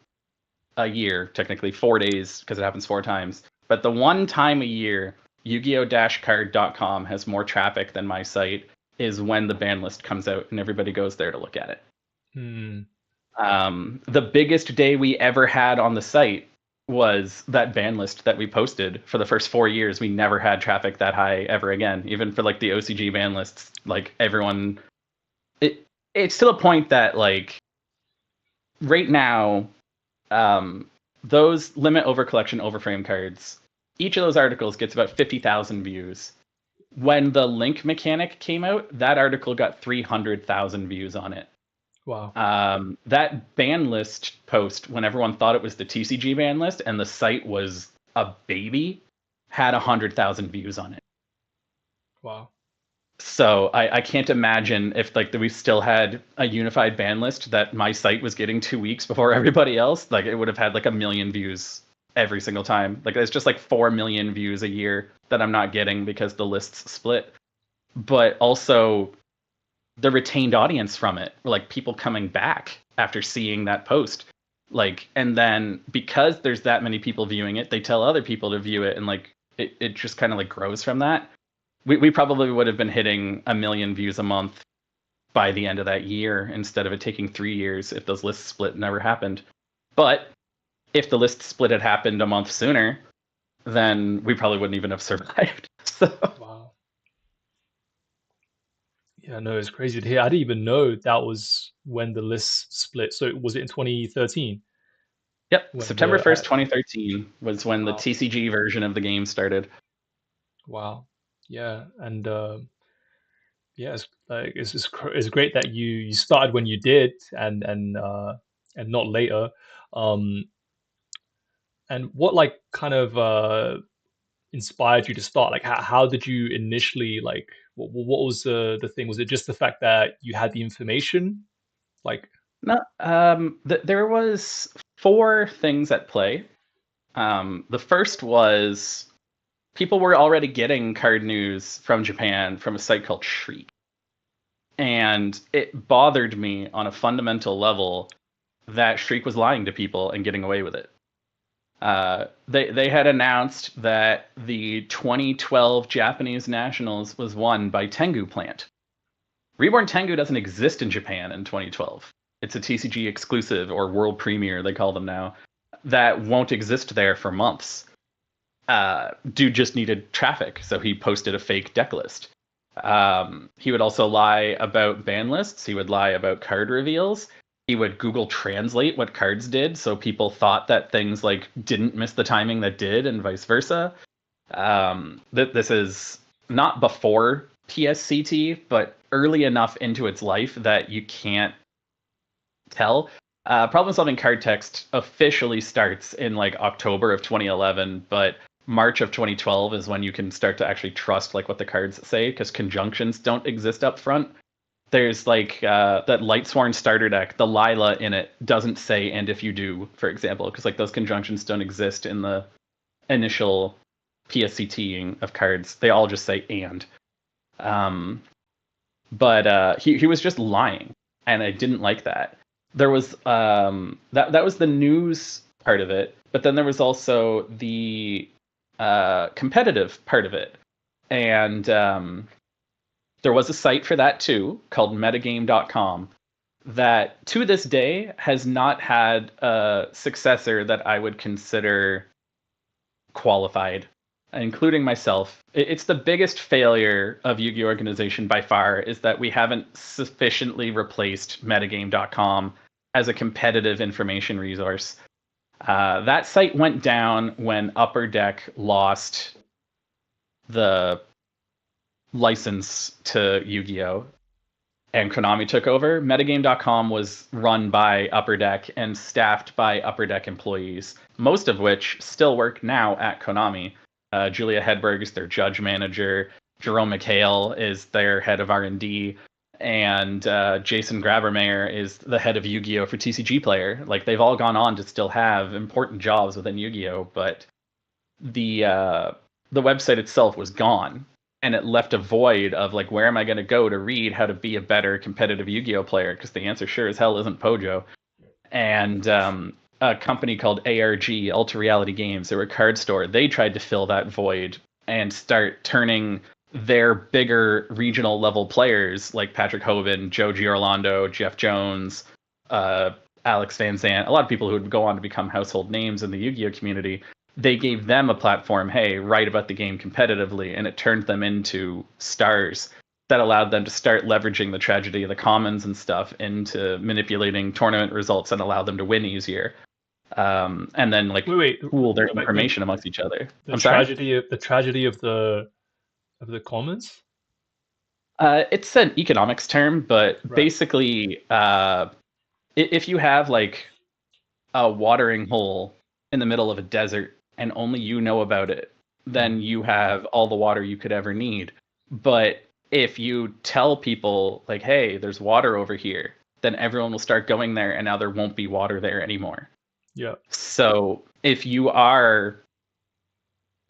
a year, technically 4 days because it happens 4 times, but the one time a year Yu-Gi-Oh!-card.com has more traffic than my site is when the ban list comes out and everybody goes there to look at it. Hmm. The biggest day we ever had on the site was that ban list that we posted. For the first 4 years, we never had traffic that high ever again. Even for like the OCG ban lists, like everyone, it's to the point that like right now, those limit over collection overframe cards, each of those articles gets about 50,000 views. When the link mechanic came out, that article got 300,000 views on it. Wow. That ban list post, when everyone thought it was the TCG ban list and the site was a baby, had 100,000 views on it. Wow. So I can't imagine if like we still had a unified ban list that my site was getting 2 weeks before everybody else, like it would have had like 1 million views every single time. Like it's just like 4 million views a year that I'm not getting because the lists split. But also the retained audience from it, like people coming back after seeing that post. Like, and then because there's that many people viewing it, they tell other people to view it, and like it just kind of like grows from that. We probably would have been hitting 1 million views a month by the end of that year instead of it taking 3 years if those lists split never happened. But if the list split had happened a month sooner, then we probably wouldn't even have survived. So Wow. Yeah, no, it's crazy to hear. I didn't even know that was when the list split. So was it in 2013 yep, when September the 1st, 2013 was when the wow, TCG version of the game started. wow, yeah, and yeah, it's like it's great that you started when you did and not later. Um, and what like kind of inspired you to start? Like, how did you initially like? What was the thing? Was it just the fact that you had the information? Like, No, there was 4 things at play. The first was people were already getting card news from Japan from a site called Shriek. And it bothered me on a fundamental level that Shriek was lying to people and getting away with it. They had announced that the 2012 Japanese Nationals was won by Tengu Plant. Reborn Tengu doesn't exist in Japan in 2012. It's a TCG exclusive or world premiere, they call them now, that won't exist there for months. Dude just needed traffic, so he posted a fake deck list. He would also lie about ban lists. He would lie about card reveals. He would Google Translate what cards did, so people thought that things like didn't miss the timing that did, and vice versa. This is not before PSCT, but early enough into its life that you can't tell. Problem solving card text officially starts in like October of 2011, but March of 2012 is when you can start to actually trust like what the cards say, because conjunctions don't exist up front. There's like that Lightsworn starter deck, the Lila in it doesn't say "and if you do," for example, because like those conjunctions don't exist in the initial PSCTing of cards. They all just say "and." But he was just lying, and I didn't like that. There was that was the news part of it, but then there was also the competitive part of it, and There was a site for that too called metagame.com that to this day has not had a successor that I would consider qualified, including myself. It's the biggest failure of Yu-Gi-Oh! Organization by far, is that we haven't sufficiently replaced metagame.com as a competitive information resource. That site went down when Upper Deck lost the license to Yu-Gi-Oh! And Konami took over. Metagame.com was run by Upper Deck and staffed by Upper Deck employees, most of which still work now at Konami. Julia Hedberg is their judge manager. Jerome McHale is their head of R&D. And Jason Grabermeyer is the head of Yu-Gi-Oh! For TCG Player. Like, they've all gone on to still have important jobs within Yu-Gi-Oh! But the website itself was gone. And it left a void of, like, where am I going to go to read how to be a better competitive Yu-Gi-Oh! Player? Because the answer sure as hell isn't Pojo. And a company called ARG, Ultra Reality Games, they were a card store. They tried to fill that void and start turning their bigger regional level players like Patrick Hoban, Joe Giorlando, Jeff Jones, Alex Van Zandt, a lot of people who would go on to become household names in the Yu-Gi-Oh! Community. They gave them a platform, hey, write about the game competitively, and it turned them into stars that allowed them to start leveraging the tragedy of the commons and stuff into manipulating tournament results and allow them to win easier. And then, like, Wait, pool their information amongst each other. the tragedy of the commons. It's an economics term, but Right. basically, if you have like a watering hole in the middle of a desert and only you know about it, then you have all the water you could ever need. But if you tell people, like, hey, there's water over here, then everyone will start going there, and now there won't be water there anymore. Yeah. So if you are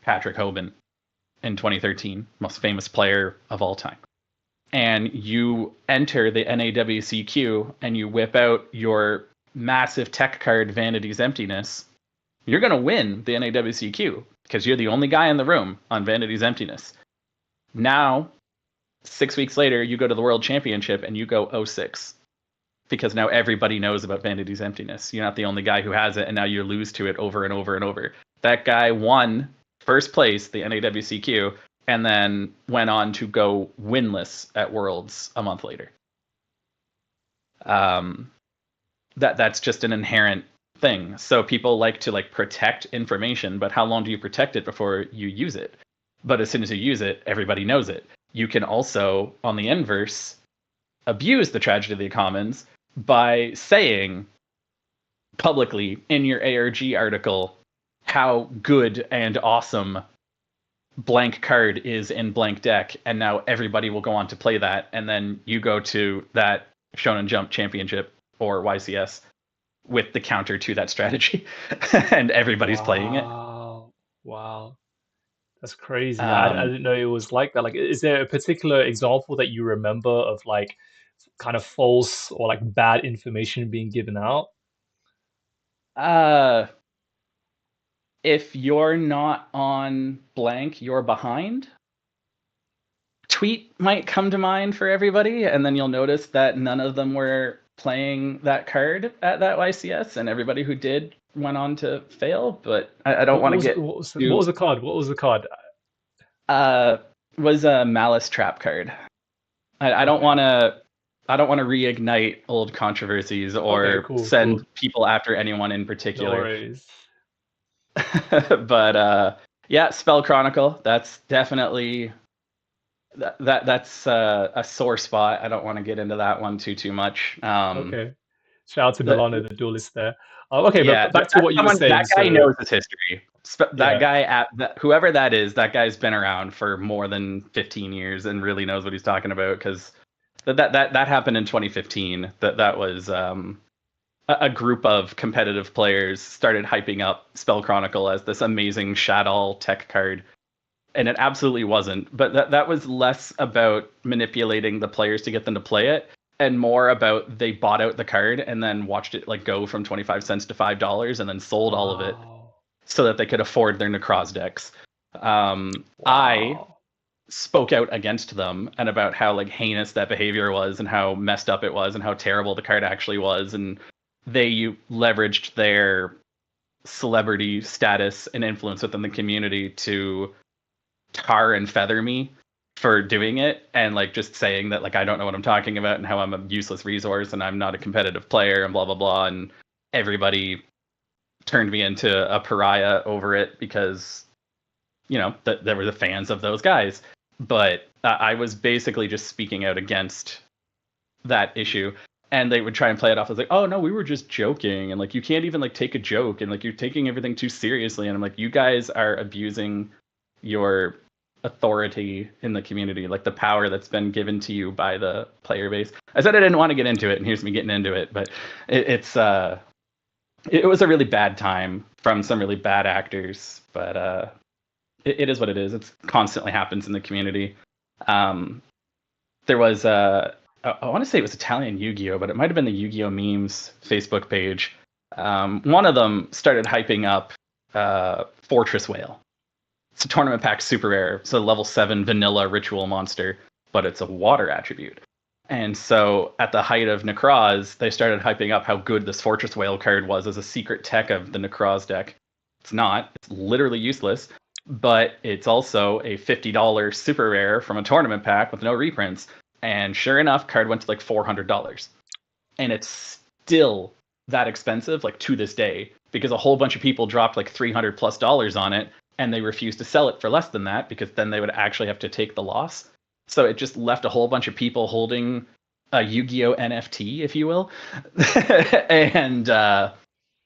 Patrick Hoban in 2013, most famous player of all time, and you enter the NAWCQ and you whip out your massive tech card Vanity's Emptiness, you're going to win the NAWCQ because you're the only guy in the room on Vanity's Emptiness. Now, 6 weeks later, you go to the World Championship and you go 0-6 because now everybody knows about Vanity's Emptiness. You're not the only guy who has it, and now you lose to it over and over and over. That guy won first place, the NAWCQ, and then went on to go winless at Worlds a month later. That's just an inherent thing. So people like to protect information, but how long do you protect it before you use it? But as soon as you use it, everybody knows it. You can also, on the inverse, abuse the tragedy of the commons by saying publicly in your ARG article how good and awesome blank card is in blank deck, and now everybody will go on to play that, and then you go to that Shonen Jump Championship or YCS with the counter to that strategy, and everybody's playing it. Wow. That's crazy. I didn't know it was like that. Like, is there a particular example that you remember of kind of false or bad information being given out? If you're not on blank, you're behind. Tweet might come to mind for everybody, and then you'll notice that none of them were playing that card at that YCS, and everybody who did went on to fail. But I don't want to get. What was the card? What was the card? Was a Malice Trap card. I don't want to. I don't want to reignite old controversies or send people after anyone in particular. No worries. But yeah, Spell Chronicle. That's definitely that's a sore spot. I don't want to get into that one too much. Okay. Shout out to Milano, the duelist there. Okay, yeah, but back to what you were saying. That guy knows his history. That guy, whoever that is, that guy's been around for more than 15 years and really knows what he's talking about, because that happened in 2015. That was a group of competitive players started hyping up Spell Chronicle as this amazing Shadow tech card, and it absolutely wasn't. But that was less about manipulating the players to get them to play it, and more about they bought out the card and then watched it go from 25 cents to $5 and then sold all of it so that they could afford their Necroz decks. spoke out against them and about how like heinous that behavior was and how messed up it was and how terrible the card actually was, and they leveraged their celebrity status and influence within the community to tar and feather me for doing it, and like just saying that like I don't know what I'm talking about and how I'm a useless resource and I'm not a competitive player and blah blah blah, and everybody turned me into a pariah over it because they were the fans of those guys. But I was basically just speaking out against that issue, and they would try and play it off as like, oh no, we were just joking, and like you can't even like take a joke, and like you're taking everything too seriously. And I'm like, you guys are abusing your authority in the community, like the power that's been given to you by the player base. I said I didn't want to get into it, and here's me getting into it, but it was a really bad time from some really bad actors, but it is what it is. It constantly happens in the community. There was I want to say it was Italian Yu-Gi-Oh, but it might have been the Yu-Gi-Oh memes Facebook page. One of them started hyping up Fortress Whale. It's a tournament pack super rare. It's a level 7 vanilla ritual monster, but it's a water attribute. And so at the height of Necroz, they started hyping up how good this Fortress Whale card was as a secret tech of the Necroz deck. It's not. It's literally useless, but it's also a $50 super rare from a tournament pack with no reprints. And sure enough, card went to like $400. And it's still that expensive, like to this day, because a whole bunch of people dropped like $300+ on it, and they refused to sell it for less than that because then they would actually have to take the loss. So it just left a whole bunch of people holding a Yu-Gi-Oh NFT, if you will. And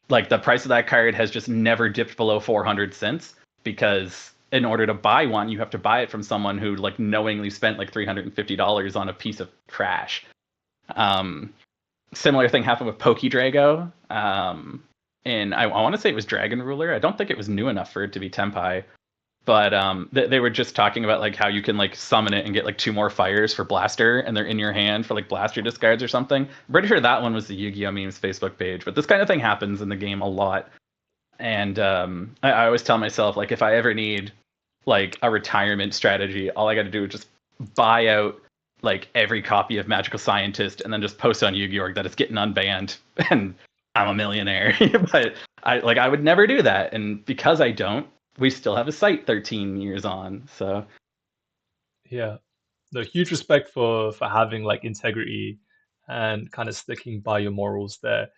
like the price of that card has just never dipped below 400 since, because in order to buy one, you have to buy it from someone who like knowingly spent like $350 on a piece of trash. Similar thing happened with Pokedrago. And I want to say it was Dragon Ruler. I don't think it was new enough for it to be Tenpai. But they were just talking about like how you can like summon it and get like 2 more fires for Blaster, and they're in your hand for like Blaster discards or something. I'm pretty sure that one was the Yu-Gi-Oh memes Facebook page. But this kind of thing happens in the game a lot. And I always tell myself, like, if I ever need like a retirement strategy, all I got to do is just buy out like every copy of Magical Scientist and then just post on YGOrg that it's getting unbanned, and I'm a millionaire. But I would never do that, and because I don't, we still have a site 13 years on. So Yeah, no, huge respect for having like integrity and kind of sticking by your morals there.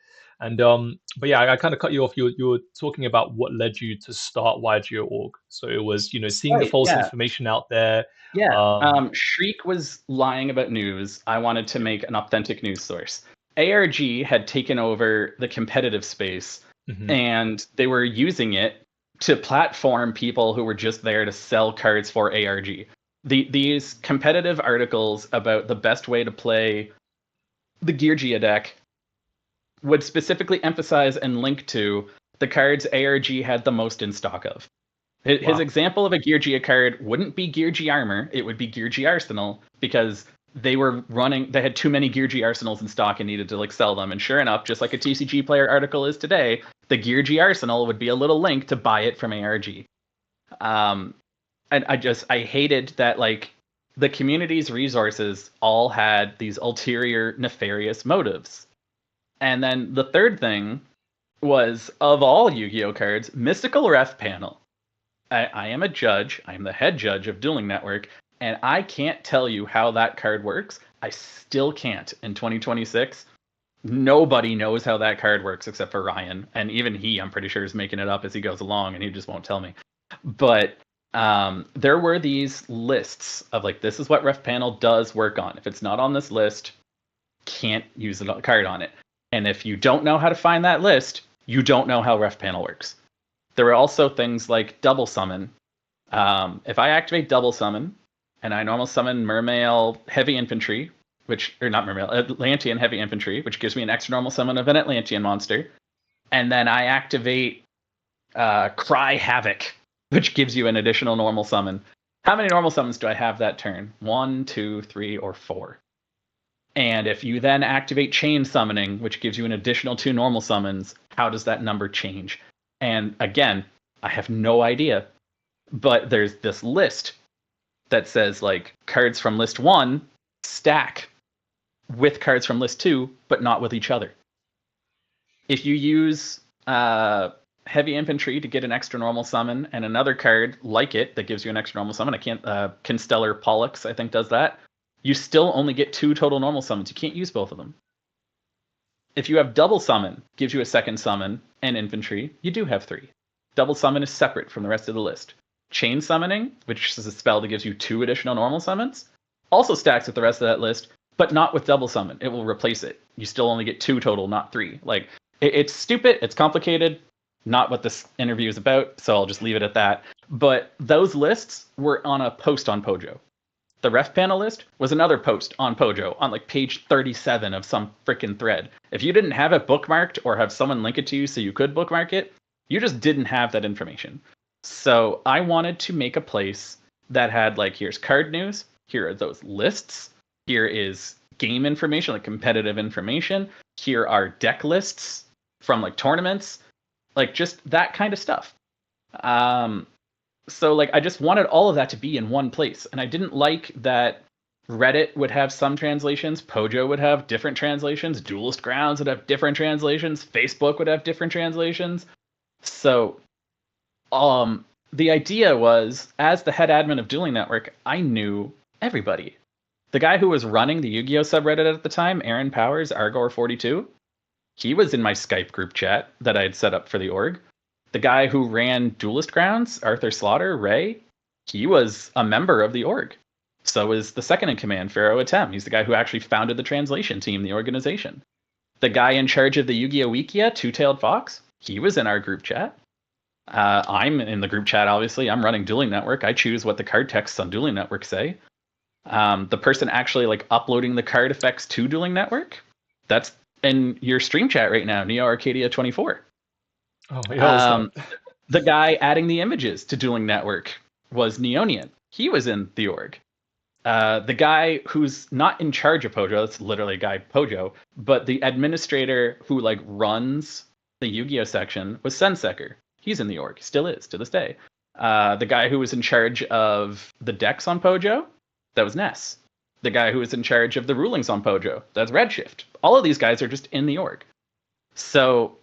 And but yeah, I kind of cut you off. You were talking about what led you to start YGOrg. So it was, seeing the right, false yeah. information out there. Yeah. Um, Shriek was lying about news. I wanted to make an authentic news source. ARG had taken over the competitive space, mhm. and they were using it to platform people who were just there to sell cards for ARG. These competitive articles about the best way to play the Geargia deck would specifically emphasize and link to the cards ARG had the most in stock of. His Wow. example of a Geargia card wouldn't be Geargia Armor, it would be Geargia Arsenal, because they had too many Geargia Arsenals in stock and needed to like sell them. And sure enough, just like a TCG player article is today, the Geargia Arsenal would be a little link to buy it from ARG. And I hated that like the community's resources all had these ulterior nefarious motives. And then the third thing was, of all Yu-Gi-Oh cards, Mystical Ref Panel. I am a judge. I am the head judge of Dueling Network, and I can't tell you how that card works. I still can't in 2026. Nobody knows how that card works except for Ryan, and even he, I'm pretty sure, is making it up as he goes along, and he just won't tell me. But there were these lists of like, this is what Ref Panel does work on. If it's not on this list, can't use a card on it. And if you don't know how to find that list, you don't know how Ref Panel works. There were also things like double summon. If I activate double summon and I normal summon Mermail Heavy Infantry, or not Mermail, Atlantean Heavy Infantry, which gives me an extra normal summon of an Atlantean monster, and then I activate Cry Havoc, which gives you an additional normal summon. How many normal summons do I have that turn? 1, 2, 3, or 4? And if you then activate Chain Summoning, which gives you an additional 2 normal summons, how does that number change? And again, I have no idea. But there's this list that says like cards from list 1 stack with cards from list 2, but not with each other. If you use heavy infantry to get an extra normal summon and another card like it that gives you an extra normal summon, I can't Constellar Pollux I think does that, you still only get 2 total normal summons. You can't use both of them. If you have double summon, gives you a second summon and infantry, you do have 3. Double summon is separate from the rest of the list. Chain summoning, which is a spell that gives you 2 additional normal summons, also stacks with the rest of that list, but not with double summon. It will replace it. You still only get 2 total, not 3. Like, it's stupid, it's complicated, not what this interview is about, so I'll just leave it at that. But those lists were on a post on Pojo. The ref panel list was another post on Pojo on like page 37 of some freaking thread. If you didn't have it bookmarked or have someone link it to you so you could bookmark it, you just didn't have that information. So I wanted to make a place that had like, here's card news, here are those lists, here is game information, like competitive information, here are deck lists from like tournaments, like just that kind of stuff. So like I just wanted all of that to be in one place, and I didn't like that Reddit would have some translations, Pojo would have different translations, Duelist Grounds would have different translations, Facebook would have different translations. So the idea was, as the head admin of Dueling Network, I knew everybody. The guy who was running the Yu-Gi-Oh subreddit at the time, Aaron Powers, Argor42, he was in my Skype group chat that I had set up for the org. The guy who ran Duelist Grounds, Arthur Slaughter, Ray, he was a member of the org. So is the second in command, Pharaoh Atem. He's the guy who actually founded the translation team, the organization. The guy in charge of the Yu-Gi-Oh! Wikia, Two-Tailed Fox, he was in our group chat. I'm in the group chat, obviously. I'm running Dueling Network. I choose what the card texts on Dueling Network say. The person actually like uploading the card effects to Dueling Network, that's in your stream chat right now, Neo Arcadia 24. Oh, yeah, what's up? The guy adding the images to Dueling Network was Neonian. He was in the org. The guy who's not in charge of Pojo, that's literally a guy Pojo, but the administrator who like runs the Yu-Gi-Oh section was Sensecker. He's in the org, still is to this day. The guy who was in charge of the decks on Pojo, that was Ness. The guy who was in charge of the rulings on Pojo, that's Redshift. All of these guys are just in the org. So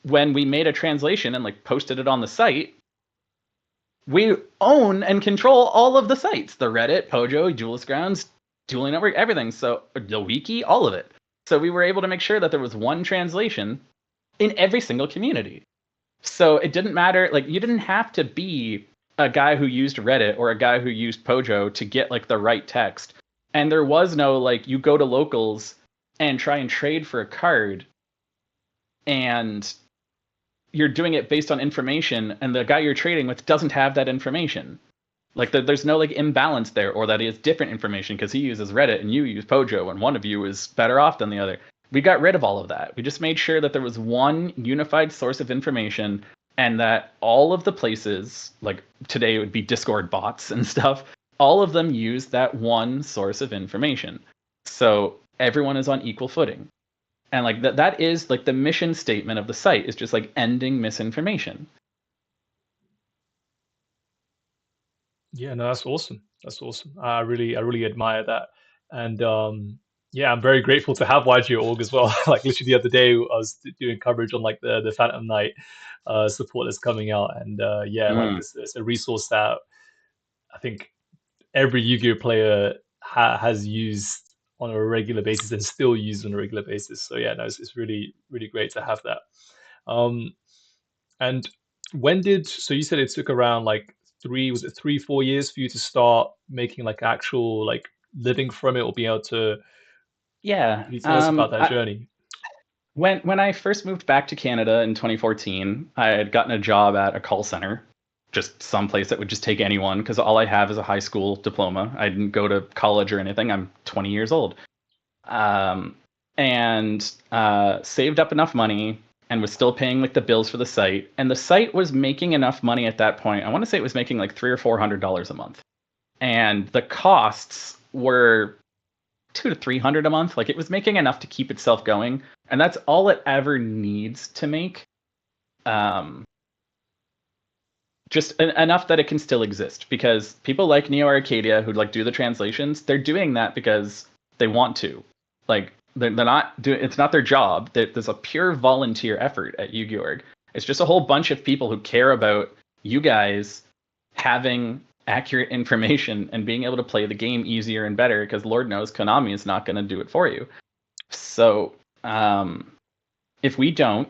when we made a translation and like posted it on the site, we own and control all of the sites, the Reddit, Pojo, Duelist Grounds, Dueling Network, everything. So the wiki, all of it. So we were able to make sure that there was one translation in every single community. So it didn't matter, like you didn't have to be a guy who used Reddit or a guy who used Pojo to get like the right text. And there was no like you go to locals and try and trade for a card and you're doing it based on information and the guy you're trading with doesn't have that information. Like there's no like imbalance there, or that he has different information because he uses Reddit and you use Pojo and one of you is better off than the other. We got rid of all of that. We just made sure that there was one unified source of information and that all of the places, like today it would be Discord bots and stuff, all of them use that one source of information. So everyone is on equal footing. And like that is like the mission statement of the site is just like ending misinformation. Yeah, no, that's awesome. That's awesome. I really admire that. And yeah, I'm very grateful to have YGOrg as well. Like literally the other day, I was doing coverage on like the Phantom Knight support that's coming out, and yeah, like it's a resource that I think every Yu-Gi-Oh player has used on a regular basis and still used on a regular basis. So yeah, no, it's really great to have that. Um, and when did so you said it took around like was it 3 4 years for you to start making like actual like living from it or being able to Yeah. really tell us about that journey? When I first moved back to Canada in 2014, I had gotten a job at a call center, just someplace that would just take anyone because all I have is a high school diploma. I didn't go to college or anything. I'm 20 years old. And saved up enough money and was still paying like the bills for the site. And the site was making enough money at that point. I want to say it was making like $300 or $400 a month. And the costs were $200 to $300 a month. Like it was making enough to keep itself going. And that's all it ever needs to make. just enough that it can still exist, because people like Neo Arcadia who like do the translations, they're doing that because they want to. Like they're not doing, it's not their job. There's a pure volunteer effort at YGOrg. It's just a whole bunch of people who care about you guys having accurate information and being able to play the game easier and better, because Lord knows Konami is not going to do it for you. So if we don't,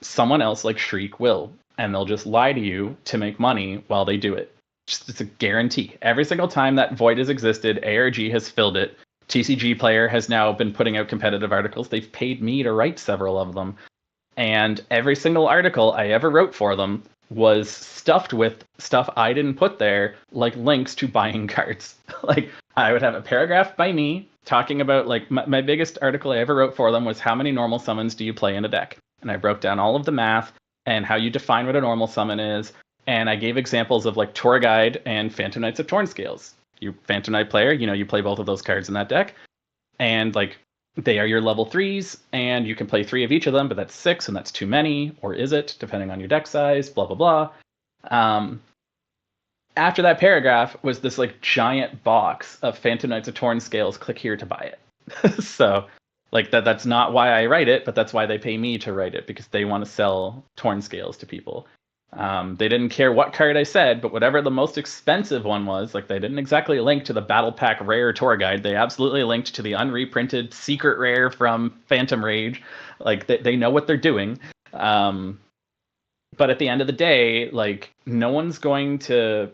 someone else like Shriek will, and they'll just lie to you to make money while they do it. It's a guarantee. Every single time that void has existed, ARG has filled it. TCG Player has now been putting out competitive articles. They've paid me to write several of them. And every single article I ever wrote for them was stuffed with stuff I didn't put there, like links to buying cards. Like I would have a paragraph by me talking about, like, my biggest article I ever wrote for them was how many normal summons do you play in a deck? And I broke down all of the math and how you define what a normal summon is. And I gave examples of like Tour Guide and Phantom Knights of Tornscales. You Phantom Knight player, you play both of those cards in that deck. And like they are your level 3s, and you can play 3 of each of them, but that's 6, and that's too many, or is it, depending on your deck size, blah, blah, blah. After that paragraph was this like giant box of Phantom Knights of Tornscales, click here to buy it. So like that's not why I write it, but that's why they pay me to write it, because they want to sell Tornscales to people. They didn't care what card I said, but whatever the most expensive one was, like they didn't exactly link to the Battle Pack Rare Tour Guide. They absolutely linked to the unreprinted Secret Rare from Phantom Rage. Like they know what they're doing. But at the end of the day, like no one's going to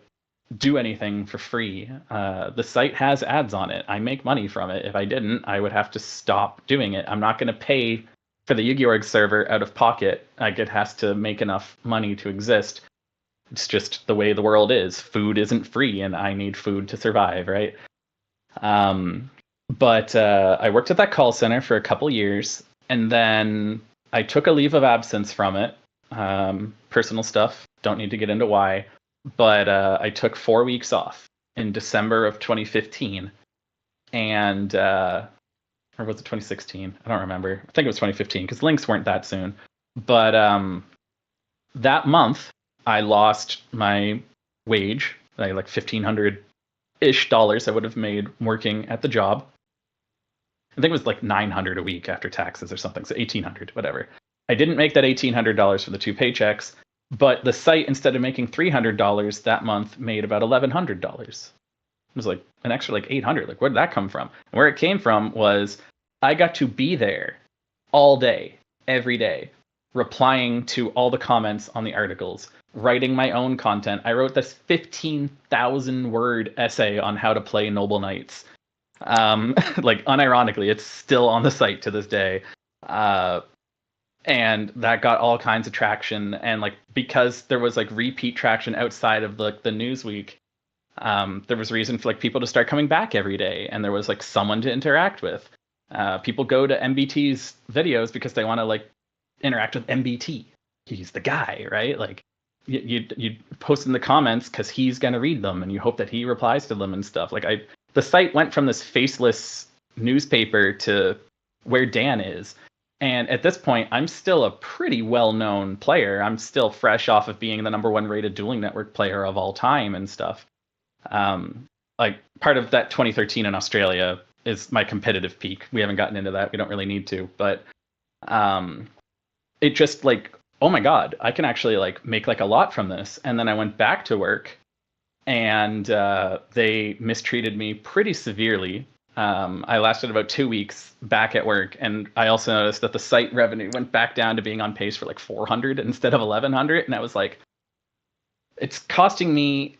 do anything for free. The site has ads on it. I make money from it. If I didn't, I would have to stop doing it. I'm not going to pay for the YGOrg server out of pocket. Like it has to make enough money to exist. It's just the way the world is. Food isn't free, and I need food to survive, right? But I worked at that call center for a couple years, and then I took a leave of absence from it. Personal stuff. Don't need to get into why. But I took 4 weeks off in December of 2015, and or was it 2016? I don't remember. I think it was 2015, because links weren't that soon. But that month, I lost my wage, like $1,500-ish I would have made working at the job. I think it was like $900 a week after taxes or something, so $1,800, whatever. I didn't make that $1,800 for the 2 paychecks, but the site, instead of making $300 that month, made about $1,100. It was like an extra like $800. Like, where did that come from? And where it came from was I got to be there all day, every day, replying to all the comments on the articles, writing my own content. I wrote this 15,000-word essay on how to play Noble Knights. Like, unironically, it's still on the site to this day. And that got all kinds of traction. And like, because there was like repeat traction outside of the Newsweek, there was reason for like people to start coming back every day, and there was like someone to interact with. People go to MBT's videos because they want to like interact with MBT. He's the guy, right? Like you post in the comments because he's gonna read them, and you hope that he replies to them and stuff. Like the site went from this faceless newspaper to where Dan is. And at this point, I'm still a pretty well-known player. I'm still fresh off of being the #1 rated Dueling Network player of all time and stuff. Like part of that 2013 in Australia is my competitive peak. We haven't gotten into that. We don't really need to, but it just like, oh my God, I can actually like make like a lot from this. And then I went back to work, and they mistreated me pretty severely. I lasted about 2 weeks back at work, and I also noticed that the site revenue went back down to being on pace for like 400 instead of 1100. And I was like, it's costing me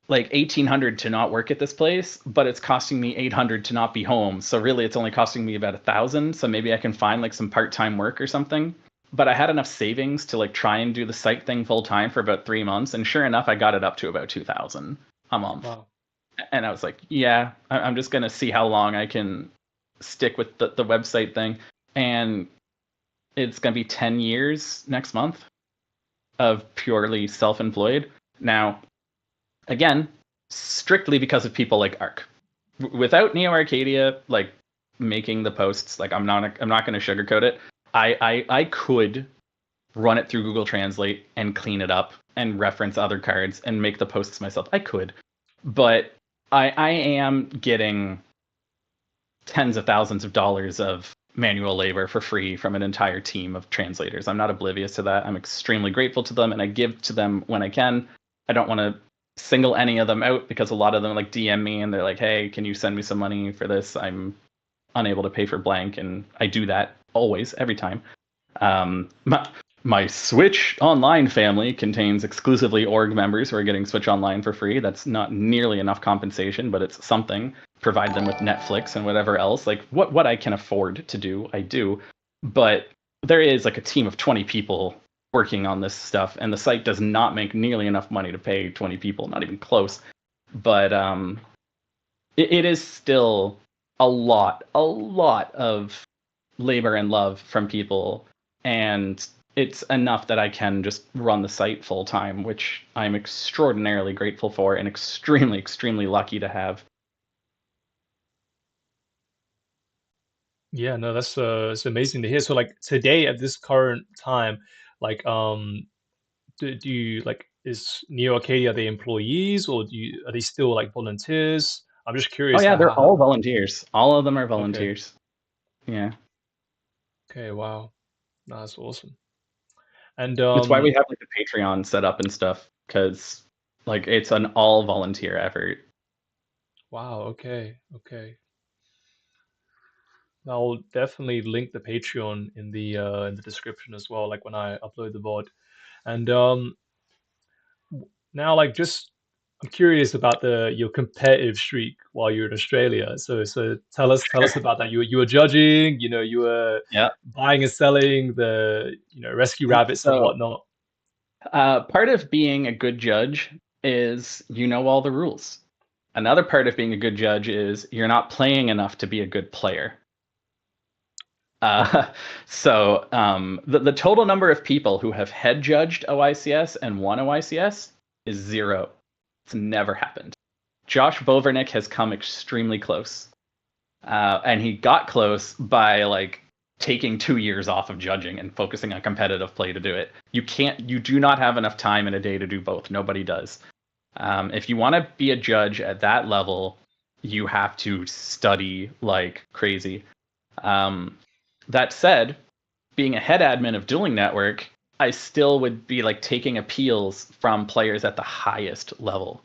like 1,800 to not work at this place, but it's costing me 800 to not be home. So really it's only costing me about 1,000. So maybe I can find like some part-time work or something. But I had enough savings to like try and do the site thing full time for about 3 months. And sure enough, I got it up to about 2,000 a month. Wow. And I was like, yeah, I'm just going to see how long I can stick with the website thing. And it's going to be 10 years next month of purely self-employed. Now, again, strictly because of people like Ark. Without Neo Arcadia, like making the posts, like I'm not going to sugarcoat it. I could run it through Google Translate and clean it up and reference other cards and make the posts myself. I could, but I am getting tens of thousands of dollars of manual labor for free from an entire team of translators. I'm not oblivious to that. I'm extremely grateful to them, and I give to them when I can. I don't want to single any of them out because a lot of them like DM me and they're like, "Hey, can you send me some money for this? I'm unable to pay for blank," and I do that always, every time. My Switch Online family contains exclusively org members who are getting Switch Online for free. That's not nearly enough compensation, but it's something. Provide them with Netflix and whatever else. Like what I can afford to do, I do. But there is like a team of 20 people working on this stuff, and the site does not make nearly enough money to pay 20 people, not even close. But it is still a lot of labor and love from people, and it's enough that I can just run the site full time, which I'm extraordinarily grateful for and extremely lucky to have. Yeah, no, that's it's amazing to hear. So like today at this current time, like do you like is Neo Arcadia the employees or are they still like volunteers? I'm just Oh curious yeah, they're how all volunteers. All of them are okay. volunteers. Yeah. Okay, wow. No, that's awesome. And That's why we have like the Patreon set up and stuff, because like it's an all volunteer effort. wow, okay, okay. I'll definitely link the Patreon in the description as well, like when I upload the VOD. And now like just I'm curious about the your competitive streak while you're in Australia. So tell us about that. You were judging, you know, you were Yeah. buying and selling the, you know, rescue rabbits and So whatnot. part of being a good judge is you know all the rules. Another part of being a good judge is you're not playing enough to be a good player. Uh, the total number of people who have head judged OICS and won OICS is 0. It's never happened. Josh Bovernick has come extremely close. And he got close by like taking 2 years off of judging and focusing on competitive play to do it. You do not have enough time in a day to do both. Nobody does. If you want to be a judge at that level, you have to study like crazy. That said, being a head admin of Dueling Network, I still would be like taking appeals from players at the highest level.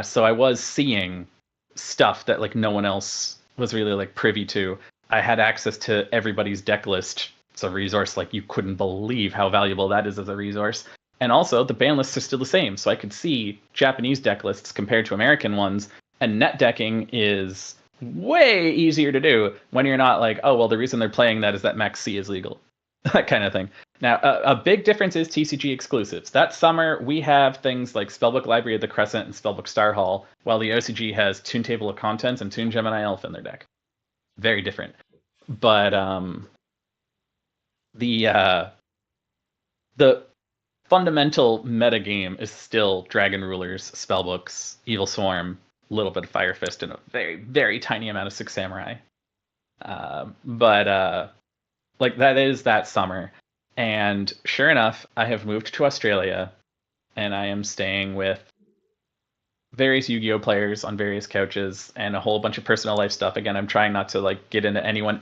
So I was seeing stuff that like no one else was really like privy to. I had access to everybody's deck list. It's a resource like you couldn't believe how valuable that is as a resource. And also the ban lists are still the same, so I could see Japanese deck lists compared to American ones. And net decking is way easier to do when you're not like, oh well, the reason they're playing that is that Max C is legal, that kind of thing. Now, a big difference is TCG exclusives. That summer, we have things like Spellbook Library of the Crescent and Spellbook Star Hall, while the OCG has Toon Table of Contents and Toon Gemini Elf in their deck. Very different. But the fundamental metagame is still Dragon Rulers, Spellbooks, Evil Swarm, a little bit of Fire Fist, and a very, very tiny amount of Six Samurai. But like that is that summer. And sure enough, I have moved to Australia, and I am staying with various Yu-Gi-Oh players on various couches and a whole bunch of personal life stuff. Again, I'm trying not to like get into anyone.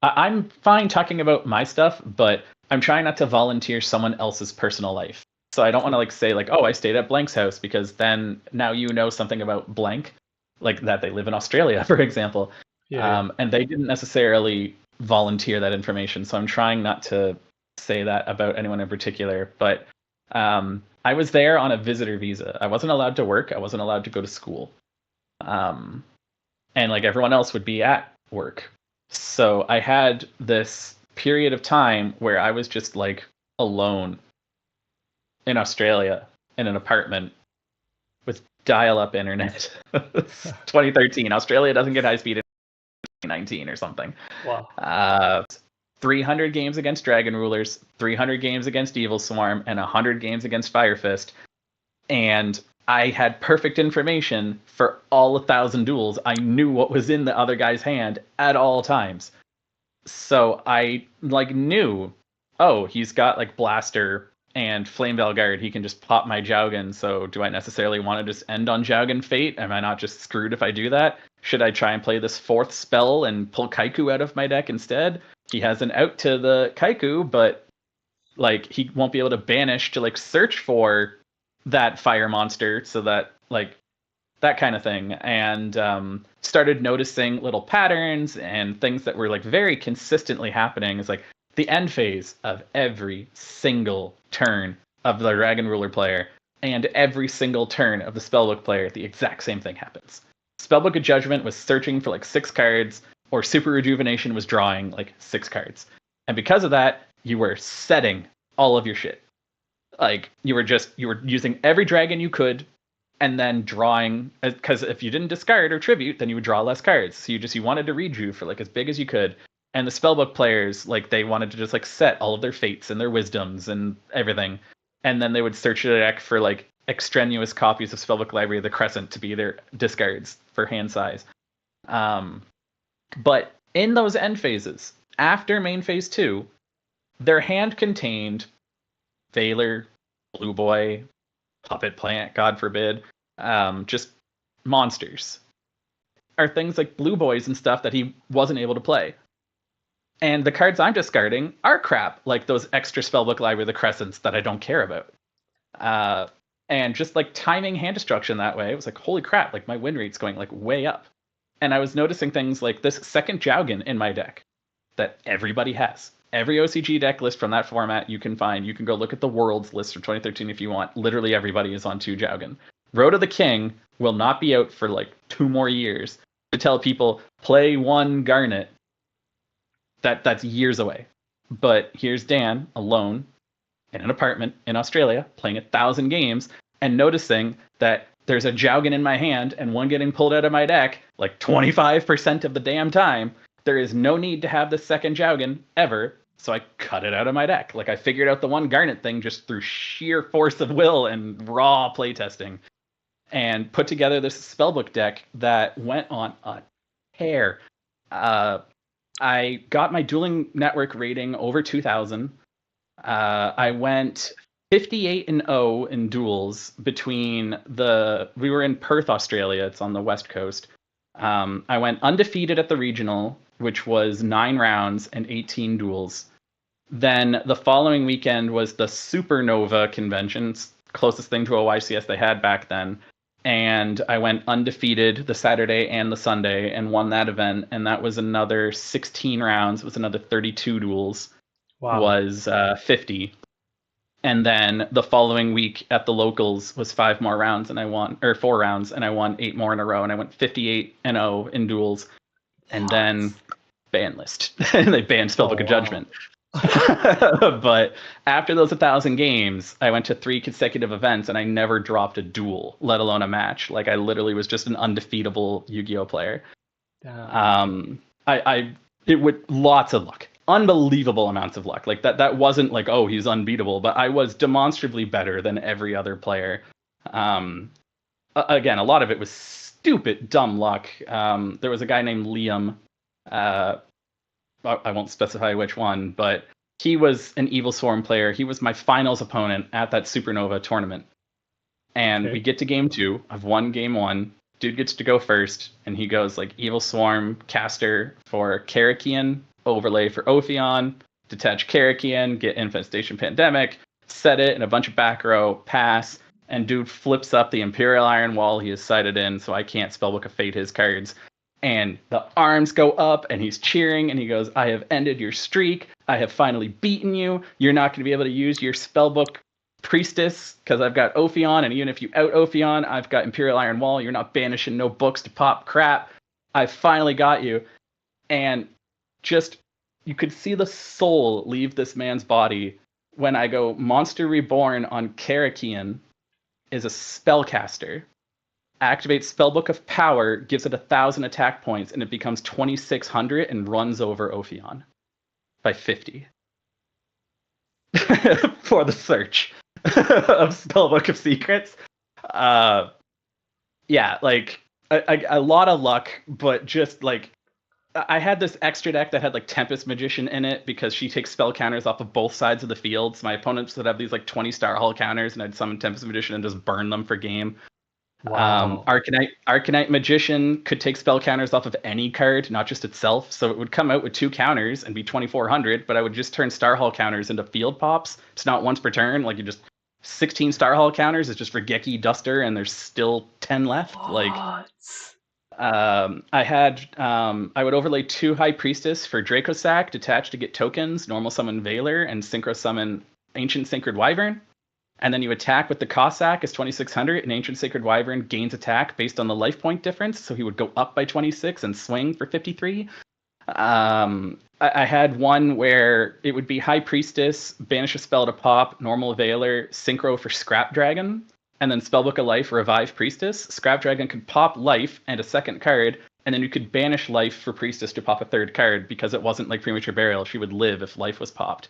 I'm fine talking about my stuff, but I'm trying not to volunteer someone else's personal life. So I don't want to like say like, oh, I stayed at Blank's house, because then now you know something about Blank, like that they live in Australia, for example. Yeah, yeah. And they didn't necessarily volunteer that information. So I'm trying not to say that about anyone in particular. But I was there on a visitor visa. I wasn't allowed to work. I wasn't allowed to go to school. And like everyone else would be at work. So I had this period of time where I was just like alone in Australia in an apartment with dial-up internet. 2013. Australia doesn't get high speed in 2019 or something. Wow. 300 games against Dragon Rulers, 300 games against Evil Swarm, and 100 games against Fire Fist. And I had perfect information for all 1,000 duels. I knew what was in the other guy's hand at all times. So I like knew oh, he's got like Blaster and Flame Veil Guard. He can just pop my Jowgen. So do I necessarily want to just end on Jowgen Fate? Am I not just screwed if I do that? Should I try and play this fourth spell and pull Kaiku out of my deck instead? He has an out to the Kaiku, but like he won't be able to banish to like search for that fire monster, so that like that kind of thing. And started noticing little patterns and things that were like very consistently happening. Is like the end phase of every single turn of the Dragon Ruler player and every single turn of the Spellbook player, the exact same thing happens. Spellbook of Judgment was searching for like 6 cards, or Super Rejuvenation was drawing like 6 cards. And because of that, you were setting all of your shit. Like you were using every dragon you could, and then drawing, because if you didn't discard or tribute, then you would draw less cards. So you wanted to redraw for like as big as you could. And the spellbook players, like they wanted to just like set all of their fates and their wisdoms and everything, and then they would search the deck for like extraneous copies of Spellbook Library of the Crescent to be their discards for hand size. But in those end phases, after main phase 2, their hand contained Veiler, Blue Boy, Puppet Plant, God forbid, just monsters. Are things like Blue Boys and stuff that he wasn't able to play. And the cards I'm discarding are crap, like those extra Spellbook Library of the Crescents that I don't care about. And just like timing hand destruction that way, it was like, holy crap, like my win rate's going like way up. And I was noticing things like this second Jowgen in my deck that everybody has. Every OCG deck list from that format you can find. You can go look at the Worlds list from 2013 if you want. Literally everybody is on 2 Jowgen. Road of the King will not be out for like 2 more years to tell people, play 1 Garnet. That's years away. But here's Dan alone in an apartment in Australia playing 1,000 games and noticing that there's a Jowgen in my hand and one getting pulled out of my deck like 25% of the damn time. There is no need to have the second Jowgen ever, so I cut it out of my deck. Like I figured out the 1 Garnet thing just through sheer force of will and raw playtesting, and put together this spellbook deck that went on a tear. I got my dueling network rating over 2,000. I went 58-0 in duels between we were in Perth, Australia. It's on the west coast. I went undefeated at the regional, which was 9 rounds and 18 duels. Then the following weekend was the Supernova convention, closest thing to a YCS they had back then. And I went undefeated the Saturday and the Sunday and won that event. And that was another 16 rounds, was another 32 duels, Wow. was 50. And then the following week at the locals was 5 more rounds and I won, or 4 rounds, and I won 8 more in a row. And I went 58-0 in duels. And then ban list. They banned Spellbook of Judgment. But after those 1,000 games, I went to 3 consecutive events and I never dropped a duel, let alone a match. Like I literally was just an undefeatable Yu-Gi-Oh player. It would lots of luck, unbelievable amounts of luck. Like that wasn't like, oh, he's unbeatable, but I was demonstrably better than every other player. Again, a lot of it was stupid, dumb luck. There was a guy named Liam. I won't specify which one, but he was an Evil Swarm player. He was my finals opponent at that Supernova tournament. And we get to game 2. I've won game 1. Dude gets to go first, and he goes like Evil Swarm caster for Karakian, overlay for Ophion, detach Karakian, get Infestation Pandemic, set it in a bunch of back row, pass, and dude flips up the Imperial Iron Wall he is sighted in, so I can't Spellbook of Fate his cards. And the arms go up and he's cheering and he goes, I have ended your streak. I have finally beaten you. You're not going to be able to use your Spellbook Priestess because I've got Ophion. And even if you out Ophion, I've got Imperial Iron Wall. You're not banishing no books to pop crap. I finally got you. And just, you could see the soul leave this man's body when I go Monster Reborn on Karakian is a spellcaster. Activates Spellbook of Power, gives it 1,000 attack points, and it becomes 2,600 and runs over Ophion by 50 for the search of Spellbook of Secrets. Yeah, like a lot of luck, but just like I had this extra deck that had like Tempest Magician in it because she takes spell counters off of both sides of the field. So my opponents would have these like 20 Star Hall counters, and I'd summon Tempest Magician and just burn them for game. Wow. Arcanite Magician could take spell counters off of any card, not just itself. So it would come out with 2 counters and be 2,400, but I would just turn Star Hall counters into field pops. It's not once per turn. Like you just 16 Star Hall counters is just for Geki Duster, and there's still 10 left. Like What? I would overlay 2 High Priestess for Draco Sack detached to get tokens, normal summon Veiler, and synchro summon Ancient Sacred Wyvern. And then you attack with the Cossack as 2,600, and Ancient Sacred Wyvern gains attack based on the life point difference. So he would go up by 26 and swing for 53. I had one where it would be High Priestess, banish a spell to pop, normal Veiler, synchro for Scrap Dragon, and then Spellbook of Life, Revive Priestess. Scrap Dragon could pop life and a second card, and then you could banish life for Priestess to pop a third card because it wasn't like Premature Burial. She would live if life was popped.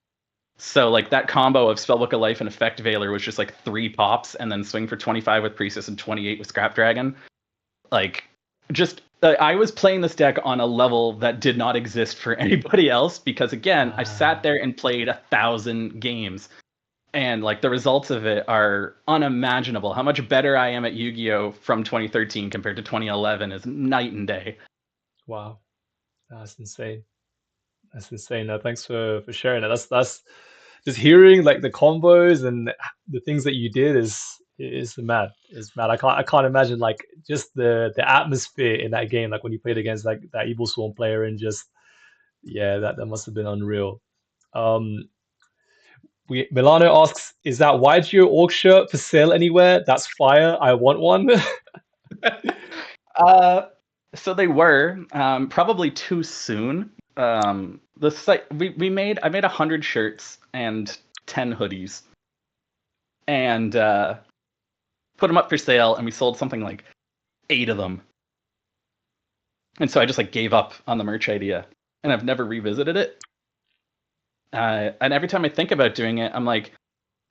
So like that combo of Spellbook of Life and Effect Veiler was just like 3 pops, and then swing for 25 with Priestess and 28 with Scrap Dragon. Like, just I was playing this deck on a level that did not exist for anybody else because again, I sat there and played 1,000 games. And like the results of it are unimaginable. How much better I am at Yu-Gi-Oh from 2013 compared to 2011 is night and day. Wow. That's insane. That's insane. No, thanks for sharing that. That's just hearing like the combos and the things that you did is mad. Is mad. I can't imagine like just the atmosphere in that game, like when you played against like that Evil Swarm player and just yeah, that must have been unreal. Um Milano asks, is that YGO org shirt for sale anywhere? That's fire. I want one. So they were probably too soon. The site I made 100 shirts and 10 hoodies, and put them up for sale, and we sold something like 8 of them. And so I just like gave up on the merch idea, and I've never revisited it. And every time I think about doing it, I'm like,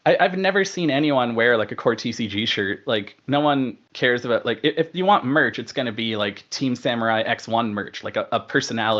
I've never seen anyone wear like a core TCG shirt. Like no one cares about like if you want merch, it's gonna be like Team Samurai X1 merch, like a personality.